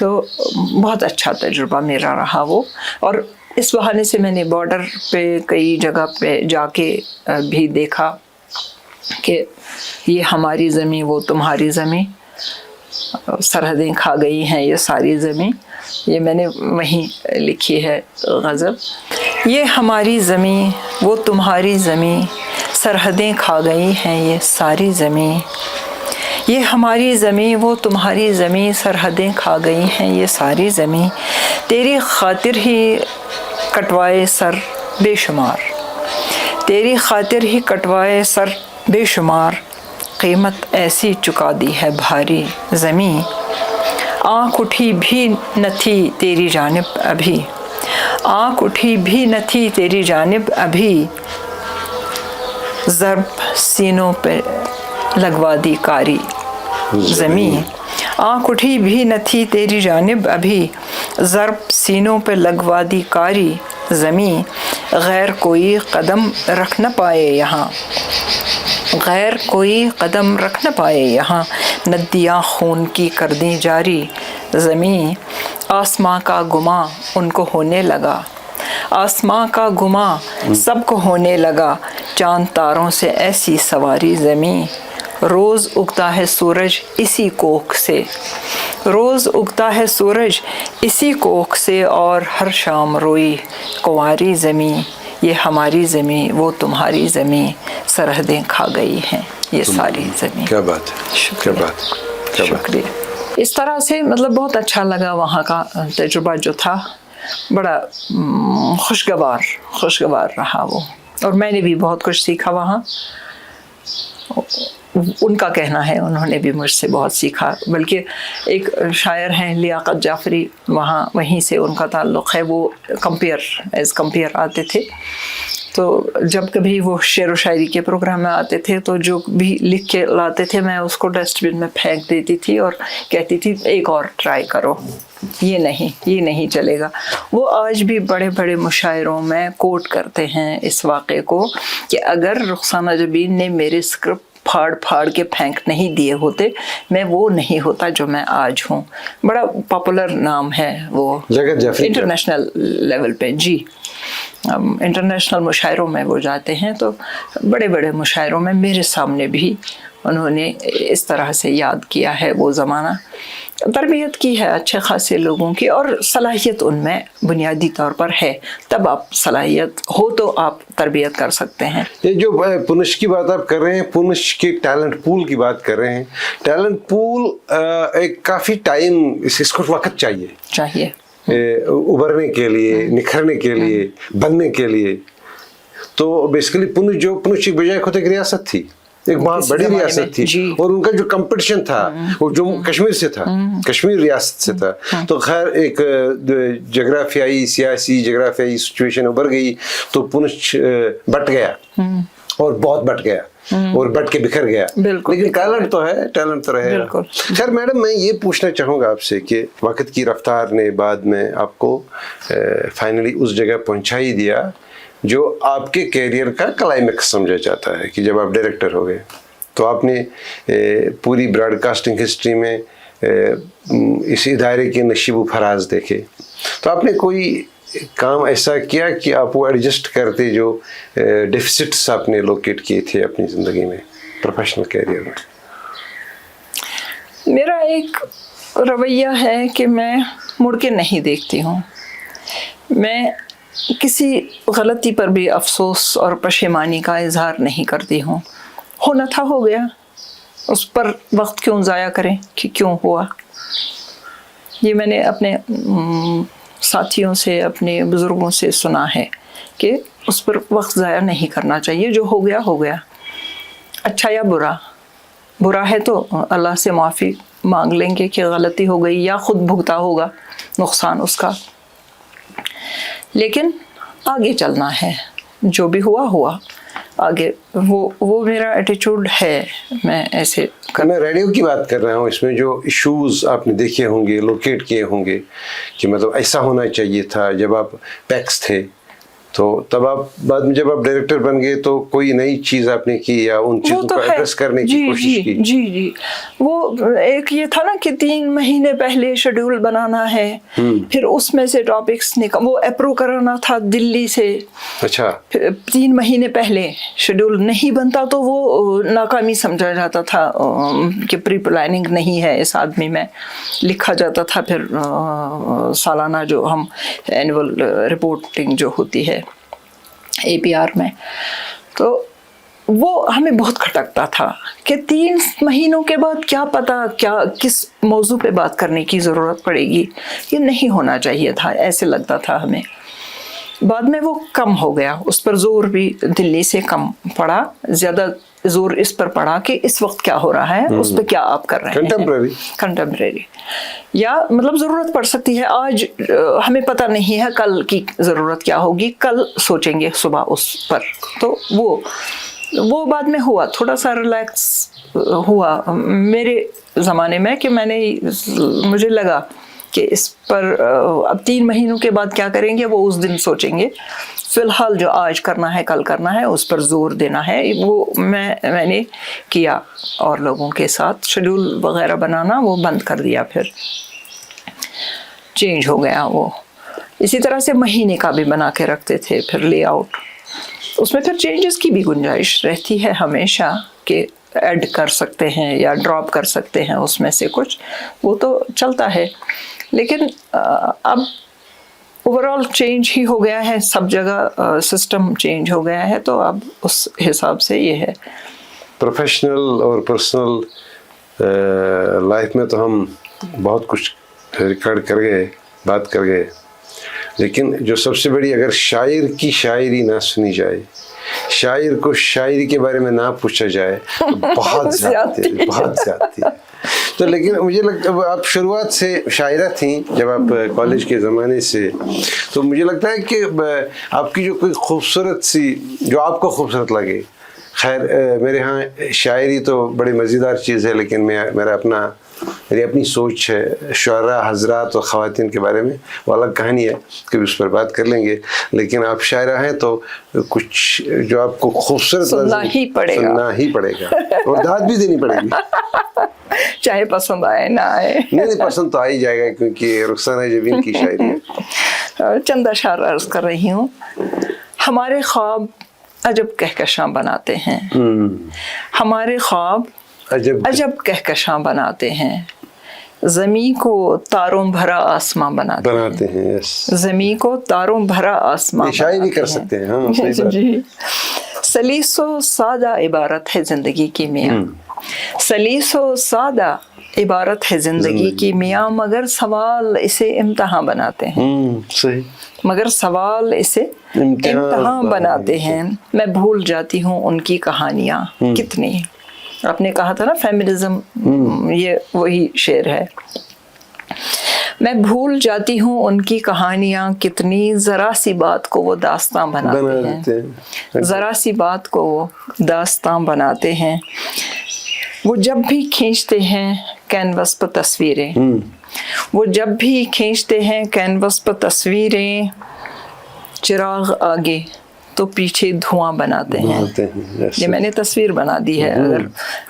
تو بہت اچھا تجربہ میرا رہا وہ. اور اس بہانے سے میں نے بارڈر پہ کئی جگہ پہ جا کے بھی دیکھا کہ یہ ہماری زمین وہ تمہاری زمین، سرحدیں کھا گئی ہیں یہ ساری زمین. یہ میں نے وہیں لکھی ہے غزل. یہ ہماری زمین وہ تمہاری زمین، سرحدیں کھا گئی ہیں یہ ساری زمین. یہ ہماری زمین وہ تمہاری زمین، سرحدیں کھا گئی ہیں یہ ساری زمین. تیری خاطر ہی کٹوائے سر بے شمار، تیری خاطر ہی کٹوائے سر بے شمار. قیمت ایسی چکا دی ہے بھاری زمین. آنکھ اٹھی بھی نہ تھی تیری جانب ابھی، آنکھ اٹھی بھی نہ تھی تیری جانب ابھی. ضرب سینوں پہ لگوا دی کاری زمین. آنکھ اٹھی بھی نہ تھی تیری جانب ابھی، ضرب سینوں پہ لگوا دی کاری زمین. غیر کوئی قدم رکھ نہ پائے یہاں، غیر کوئی قدم رکھ نہ پائے یہاں. ندیاں خون کی کر دیں جاری زمین. آسماں کا گماں ان کو ہونے لگا، آسماں کا گماں سب کو ہونے لگا. چاند تاروں سے ایسی سواری زمین. روز اگتا ہے سورج اسی کوکھ سے، روز اگتا ہے سورج اسی کوکھ سے. اور ہر شام روئی کنواری زمین. یہ ہماری زمین وہ تمہاری زمین، سرحدیں کھا گئی ہیں یہ ساری زمین. کیا بات ہے، کیا بات ہے، کیا بات. شکریہ. اس طرح سے مطلب بہت اچھا لگا وہاں کا تجربہ جو تھا، بڑا خوشگوار رہا وہ. اور میں نے بھی بہت کچھ سیکھا وہاں. ان کا کہنا ہے انہوں نے بھی مجھ سے بہت سیکھا. بلکہ ایک شاعر ہیں لیاقت جعفری، وہیں سے ان کا تعلق ہے. وہ کمپیئر آتے تھے. تو جب کبھی وہ شعر و شاعری کے پروگرام میں آتے تھے تو جو بھی لکھ کے لاتے تھے میں اس کو ڈسٹ بن میں پھینک دیتی تھی اور کہتی تھی ایک اور ٹرائی کرو، یہ نہیں چلے گا. وہ آج بھی بڑے بڑے مشاعروں میں کوٹ کرتے ہیں اس واقعے کو کہ اگر رخسانہ جبین نے میرے اسکرپٹ پھاڑ کے پھینک نہیں دیے ہوتے میں وہ نہیں ہوتا جو میں آج ہوں. بڑا پاپولر نام ہے وہ انٹرنیشنل لیول پہ. جی، انٹرنیشنل مشاعروں میں وہ جاتے ہیں تو بڑے بڑے مشاعروں میں میرے سامنے بھی انہوں نے اس طرح سے یاد کیا ہے وہ زمانہ. تربیت کی ہے اچھے خاصے لوگوں کی، اور صلاحیت ان میں بنیادی طور پر ہے. تب آپ صلاحیت ہو تو آپ تربیت کر سکتے ہیں. یہ جو پونچھ کی بات آپ کر رہے ہیں، پونچھ کے ٹیلنٹ پول کی بات کر رہے ہیں. ٹیلنٹ پول ایک کافی ٹائم، اس کو وقت چاہیے ابھرنے کے لیے، نکھرنے کے لیے، بننے کے لیے. تو بیسیکلی پونچھ ایک بجائے خود ایک ریاست تھی، ایک بہت بڑی ریاست تھی. اور ان کا جو کمپٹیشن تھا وہ جموں کشمیر سے تھا، کشمیر ریاست سے تھا. تو خیر ایک جغرافیائی سیاسی جغرافیائی سچویشن ابھر گئی تو پونچھ بٹ گیا، اور بہت بٹ گیا اور بٹ کے بکھر گیا. لیکن ٹیلنٹ تو ہے، ٹیلنٹ تو رہے گا. خیر میڈم، میں یہ پوچھنا چاہوں گا آپ سے کہ وقت کی رفتار نے بعد میں آپ کو فائنلی اس جگہ پہنچا ہی دیا جو آپ کے کیریئر کا کلائمیکس سمجھا جاتا ہے کہ جب آپ ڈائریکٹر ہو گئے تو آپ نے پوری براڈ کاسٹنگ ہسٹری میں اس ادارے کے نشیب و فراز دیکھے. تو آپ نے کوئی کام ایسا کیا کہ آپ وہ ایڈجسٹ کرتے جو ڈیفیسٹس آپ نے لوکیٹ کیے تھے اپنی زندگی میں، پروفیشنل کیریئر میں؟ میرا ایک رویہ ہے کہ میں مڑ کے نہیں دیکھتی ہوں. میں کسی غلطی پر بھی افسوس اور پشیمانی کا اظہار نہیں کرتی ہوں. ہونا تھا ہو گیا، اس پر وقت کیوں ضائع کریں کہ کیوں ہوا. یہ میں نے اپنے ساتھیوں سے، اپنے بزرگوں سے سنا ہے کہ اس پر وقت ضائع نہیں کرنا چاہیے. جو ہو گیا ہو گیا، اچھا یا برا ہے تو اللہ سے معافی مانگ لیں گے کہ غلطی ہو گئی، یا خود بھگتا ہوگا نقصان اس کا. لیکن آگے چلنا ہے، جو بھی ہوا آگے. وہ میرا ایٹیچیوڈ ہے. میں ایسے میں ریڈیو کی بات کر رہا ہوں. اس میں جو ایشوز آپ نے دیکھے ہوں گے، لوکیٹ کیے ہوں گے کہ مطلب ایسا ہونا چاہیے تھا جب آپ پیکس تھے تو تب آپ بعد میں جب آپ ڈائریکٹر بن گئے تو کوئی نئی چیز آپ نے کی یا ان چیزوں کو ایڈریس کرنے کی کوشش کی؟ جی وہ ایک یہ تھا نا کہ 3 مہینے پہلے شیڈول بنانا ہے، پھر اس میں سے ٹاپکس وہ اپروو کرانا تھا دلی سے. اچھا. 3 مہینے پہلے شیڈول نہیں بنتا تو وہ ناکامی سمجھا جاتا تھا کہ پری پلاننگ نہیں ہے اس آدمی میں. لکھا جاتا تھا پھر سالانہ جو ہم اینول رپورٹنگ جو ہوتی ہے APR میں، تو وہ ہمیں بہت کھٹکتا تھا کہ 3 مہینوں کے بعد کیا پتا کیا کس موضوع پہ بات کرنے کی ضرورت پڑے گی. یہ نہیں ہونا چاہیے تھا، ایسے لگتا تھا ہمیں. بعد میں وہ کم ہو گیا، اس پر زور بھی دلی سے کم پڑا، زیادہ زور اس پر پڑا کہ اس وقت کیا ہو رہا ہے، اس پہ کیا آپ کر رہے ہیں. کنٹمپریری یا مطلب ضرورت پڑ سکتی ہے آج، ہمیں پتہ نہیں ہے کل کی ضرورت کیا ہوگی، کل سوچیں گے صبح اس پر. تو وہ بعد میں ہوا، تھوڑا سا ریلیکس ہوا میرے زمانے میں کہ مجھے لگا کہ اس پر اب 3 مہینوں کے بعد کیا کریں گے وہ اس دن سوچیں گے. فی الحال جو آج کرنا ہے کل کرنا ہے اس پر زور دینا ہے. وہ میں نے کیا اور لوگوں کے ساتھ شیڈول وغیرہ بنانا وہ بند کر دیا، پھر چینج ہو گیا وہ. اسی طرح سے مہینے کا بھی بنا کے رکھتے تھے، پھر لے آؤٹ اس میں پھر چینجز کی بھی گنجائش رہتی ہے ہمیشہ کہ ایڈ کر سکتے ہیں یا ڈراپ کر سکتے ہیں اس میں سے کچھ، وہ تو چلتا ہے. لیکن اب اوور آل چینج ہی ہو گیا ہے، سب جگہ سسٹم چینج ہو گیا ہے، تو اب اس حساب سے یہ ہے. پروفیشنل اور پرسنل لائف میں تو ہم بہت کچھ ریکارڈ کر گئے، بات کر گئے، لیکن جو سب سے بڑی، اگر شاعر کی شاعری نہ سنی جائے، شاعر کو شاعری کے بارے میں نہ پوچھا جائے تو بہت زیادتی ہے. تو لیکن مجھے لگتا ہے آپ شروعات سے شاعرہ تھیں جب آپ کالج کے زمانے سے، تو مجھے لگتا ہے کہ آپ کی جو کوئی خوبصورت سی جو آپ کو خوبصورت لگے. خیر میرے ہاں شاعری تو بڑی مزیدار چیز ہے، لیکن میری اپنی سوچ ہے شعراء حضرات اور خواتین کے بارے میں، وہ الگ کہانی ہے، کبھی اس پر بات کر لیں گے. لیکن آپ شاعرہ ہیں تو کچھ جو آپ کو خوبصورت سننا ہی پڑے گا اور داد بھی دینی پڑے گی، چاہے پسند آئے نہ آئے. نہیں پسند تو آ ہی جائے گا کیونکہ رخسانہ جبین کی شاعری ہے. چند اشعار عرض کر رہی ہوں. ہمارے خواب عجب کہکشاں بناتے ہیں، ہمارے خواب عجب کہکشاں بناتے ہیں، زمیں کو تاروں بھرا آسماں بناتے ہیں. زمیں کو تاروں بھرا آسماں شاعری کر سکتے ہیں. ہاں جی. سلیس و سادہ عبارت ہے زندگی کی میاں، سلیس و سادہ عبارت ہے زندگی کی میاں، مگر سوال اسے امتحان بناتے ہیں. صحیح. مگر سوال اسے امتحان بناتے ہیں. میں بھول جاتی ہوں ان کی کہانیاں کتنی. آپ نے کہا تھا نا فیمنزم، یہ وہی شعر ہے. میں بھول جاتی ہوں ان کی کہانیاں کتنی، ذرا سی بات کو وہ داستاں بناتے ہیں، ذرا سی بات کو وہ داستاں بناتے ہیں. وہ جب بھی کھینچتے ہیں کینوس پر تصویریں، وہ جب بھی کھینچتے ہیں کینوس پر تصویریں، چراغ آگے تو پیچھے دھواں بناتے ہیں. یہ میں نے تصویر بنا دی ہے، اگر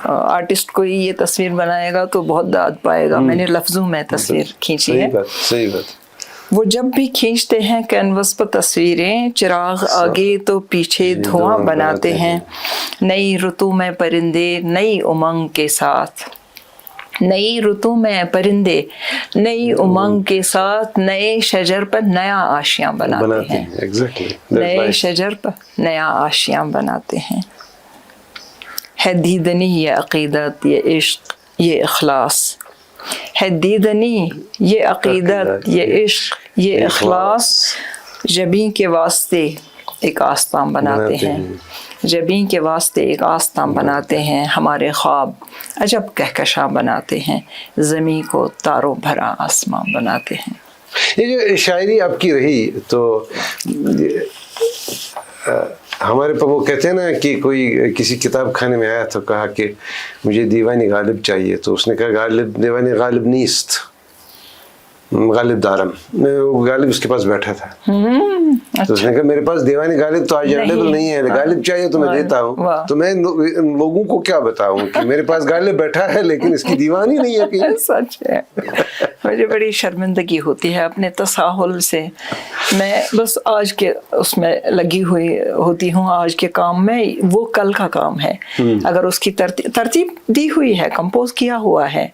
آرٹسٹ کوئی یہ تصویر بنائے گا تو بہت داد پائے گا. میں نے لفظوں میں تصویر کھینچی ہے. صحیح بات. وہ جب بھی کھینچتے ہیں کینوس پر تصویریں، چراغ آگے تو پیچھے دھواں بناتے ہیں. نئی رتو میں پرندے نئی امنگ کے ساتھ، نئی رتو میں پرندے نئی امنگ کے ساتھ، نئے شجر پر نیا آشیاں بناتے ہیں. نئے شجر پر نیا آشیاں بناتے ہیں. ہے دیدنی یہ عقیدت، یہ عشق، یہ اخلاص، ہے دیدنی یہ عقیدت، یہ عشق، یہ اخلاص. جبیں کے واسطے ایک آستان بناتے ہیں، جبیں کے واسطے ایک آستان بناتے ہیں. ہمارے خواب عجب کہکشاں بناتے ہیں، زمیں کو تاروں بھرا آسمان بناتے ہیں. یہ جو شاعری آپ کی رہی تو ہمارے پاس وہ کہتے ہیں نا کہ کوئی کسی کتاب خانے میں آیا تو کہا کہ مجھے دیوانی غالب چاہیے، تو اس نے کہا غالب دیوانی غالب نیست. غالب دارم, غالب اس کے پاس بیٹھا تھا, تو اس نے کہا میرے پاس دیوانی غالب تو آج اویلیبل نہیں ہے, غالب چاہیے تو میں دیتا ہوں. تو میں لوگوں کو کیا بتاؤں کہ میرے پاس غالب بیٹھا ہے لیکن اس کی دیوانی نہیں ہے کہیں. سچ ہے, مجھے بڑی شرمندگی ہوتی ہے اپنے تساہل سے. میں بس آج کے اس میں لگی ہوئی ہوتی ہوں, آج کے کام میں. وہ کل کا کام ہے. اگر اس کی ترتیب دی ہوئی ہے, کمپوز کیا ہوا ہے,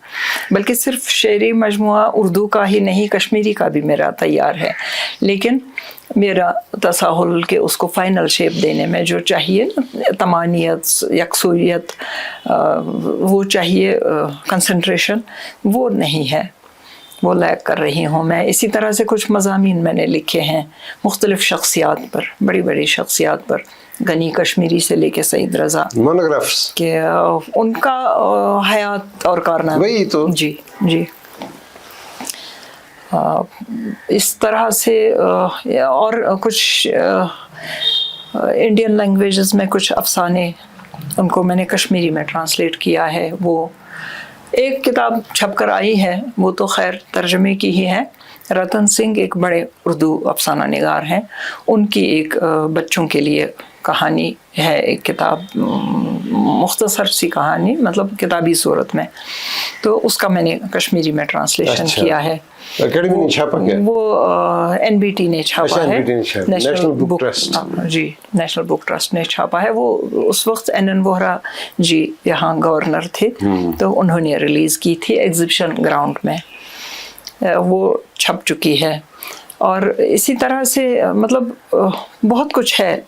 بلکہ صرف شعری مجموعہ اردو کا ہی نہیں, کشمیری کا بھی میرا تیار ہے, لیکن میرا تساہل کہ اس کو فائنل شیپ دینے میں جو چاہیے تمانیت, یکسویت, وہ چاہیے کنسنٹریشن, وہ نہیں ہے, وہ لیک کر رہی ہوں میں. اسی طرح سے کچھ مضامین میں نے لکھے ہیں مختلف شخصیات پر, بڑی بڑی شخصیات پر, غنی کشمیری سے لے کے سعید رضا, مونوگرافس کہ ان کا حیات اور کارنامے. وہی تو جی جی. اس طرح سے اور کچھ انڈین لینگویجز میں کچھ افسانے, ان کو میں نے کشمیری میں ٹرانسلیٹ کیا ہے. وہ ایک کتاب چھپ کر آئی ہے, وہ تو خیر ترجمے کی ہی ہے. رتن سنگھ ایک بڑے اردو افسانہ نگار ہیں, ان کی ایک بچوں کے لیے کہانی ہے, ایک کتاب, مختصر سی کہانی, مطلب کتابی صورت میں. تو اس کا میں نے کشمیری میں ٹرانسلیشن کیا ہے. اکیڈمی نے چھاپا کیا؟ وہ این بی ٹی نے چھاپا ہے, نیشنل بک ٹرسٹ. جی, نیشنل بک ٹرسٹ نے چھاپا ہے. وہ اس وقت این این ووہرا جی یہاں گورنر تھے, تو انہوں نے ریلیز کی تھی ایگزیبیشن گراؤنڈ میں. وہ چھپ چکی ہے. اور اسی طرح سے مطلب بہت کچھ ہے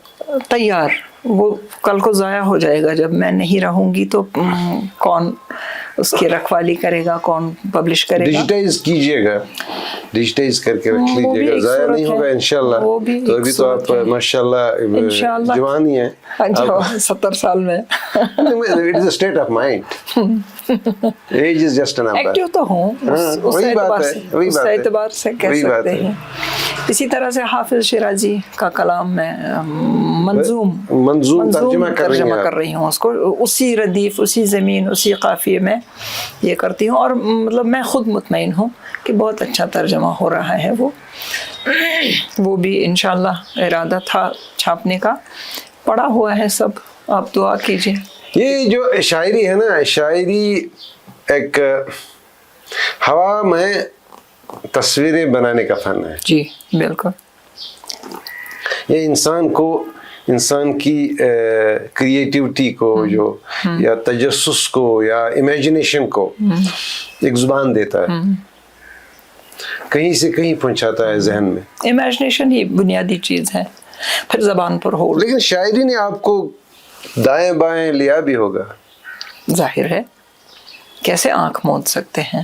تیار. وہ کل کو ضائع ہو جائے گا جب میں نہیں رہوں گی, تو کون اس کی رکھوالی کرے گا, کون پبلش کرے گا. ڈیجیٹائز کیجئے گا, ڈیجیٹائز کر کے رکھ لیجئے گا, ضائع نہیں ہوگا انشاءاللہ. تو ابھی تو آپ ماشاءاللہ جوان ہی ہیں, 70 سال میں. It is a state of mind. Age is just a number. Active تو ہوں, اس اعتبار سے کہہ سکتے ہیں. اسی طرح سے حافظ شیرازی کا کلام میں منظوم ترجمہ کر رہی ہوں اس کو, اسی ردیف, اسی زمین, اسی قافیے میں یہ کرتی ہوں. اور مطلب میں خود مطمئن ہوں کہ بہت اچھا ترجمہ ہو رہا ہے. وہ بھی انشاءاللہ ارادہ تھا چھاپنے کا, پڑا ہوا ہے سب, آپ دعا کیجیے. یہ جو شاعری ہے نا, شاعری ایک ہوا میں تصویریں بنانے کا فن ہے. جی بالکل. یہ انسان کی کریٹیوٹی کو جو یا تجسس کو یا امیجنیشن کو ایک زبان دیتا ہے, کہیں سے کہیں پہنچاتا ہے ذہن میں. امیجنیشن ہی بنیادی چیز ہے, پھر زبان پر ہو. لیکن شاعری نے آپ کو دائیں بائیں لیا بھی ہوگا. ظاہر ہے, کیسے آنکھ موند سکتے ہیں,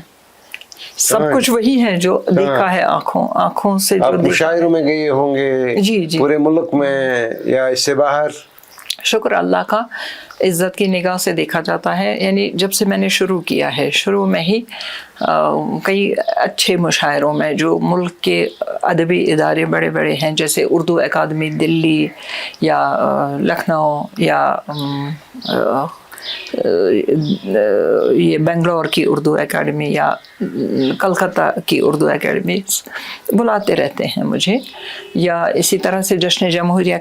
سب کچھ وہی ہے جو دیکھا ہے آنکھوں سے. آپ مشاعروں میں گئے ہوں گے جی پورے ملک میں یا اس سے باہر. شکر اللہ کا, عزت کی نگاہ سے دیکھا جاتا ہے. یعنی جب سے میں نے شروع کیا ہے, شروع میں ہی کئی اچھے مشاعروں میں جو ملک کے ادبی ادارے بڑے بڑے ہیں, جیسے اردو اکادمی دلی یا لکھنؤ یا یہ بنگلور کی اردو اکیڈمی یا کلکتہ کی اردو اکیڈمی بلاتے رہتے ہیں مجھے. یا اسی طرح سے جشن جمہوریہ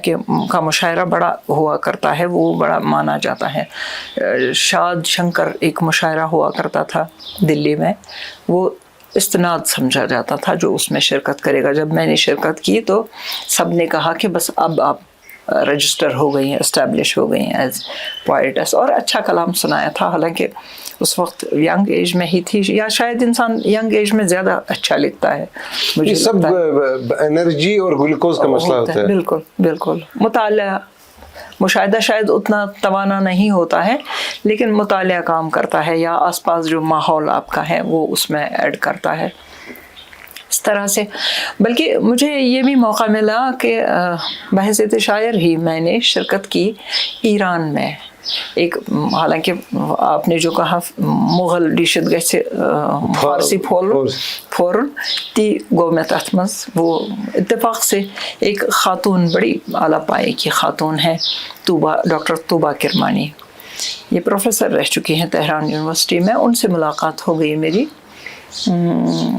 کا مشاعرہ بڑا ہوا کرتا ہے, وہ بڑا مانا جاتا ہے. شاد شنکر ایک مشاعرہ ہوا کرتا تھا دلی میں, وہ استناد سمجھا جاتا تھا جو اس میں شرکت کرے گا. جب میں نے شرکت کی تو سب نے کہا کہ بس اب آپ رجسٹر ہو گئی ہیں, اسٹیبلش ہو گئی ہیں ایز پوائٹس. اور اچھا کلام سنایا تھا, حالانکہ اس وقت ینگ ایج میں ہی تھی, یا شاید انسان ینگ ایج میں زیادہ اچھا لکھتا ہے. یہ سب انرجی اور گلوکوز کا مسئلہ ہوتا ہے. بالکل بالکل. مطالعہ, مشاہدہ شاید اتنا توانا نہیں ہوتا ہے, لیکن مطالعہ کام کرتا ہے, یا آس پاس جو ماحول آپ کا ہے وہ اس میں ایڈ کرتا ہے. اس طرح سے بلکہ مجھے یہ بھی موقع ملا کہ بحیثیت شاعر ہی میں نے شرکت کی ایران میں. ایک حالانکہ آپ نے جو کہا مغل ڈیشت گئے سے فارسی فورن تی گو میں تحتمز, وہ اتفاق سے ایک خاتون, بڑی اعلیٰ پائے کی خاتون ہے, ڈاکٹر طوبہ کرمانی. یہ پروفیسر رہ چکی ہیں تہران یونیورسٹی میں. ان سے ملاقات ہو گئی میری,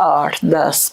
8, 10,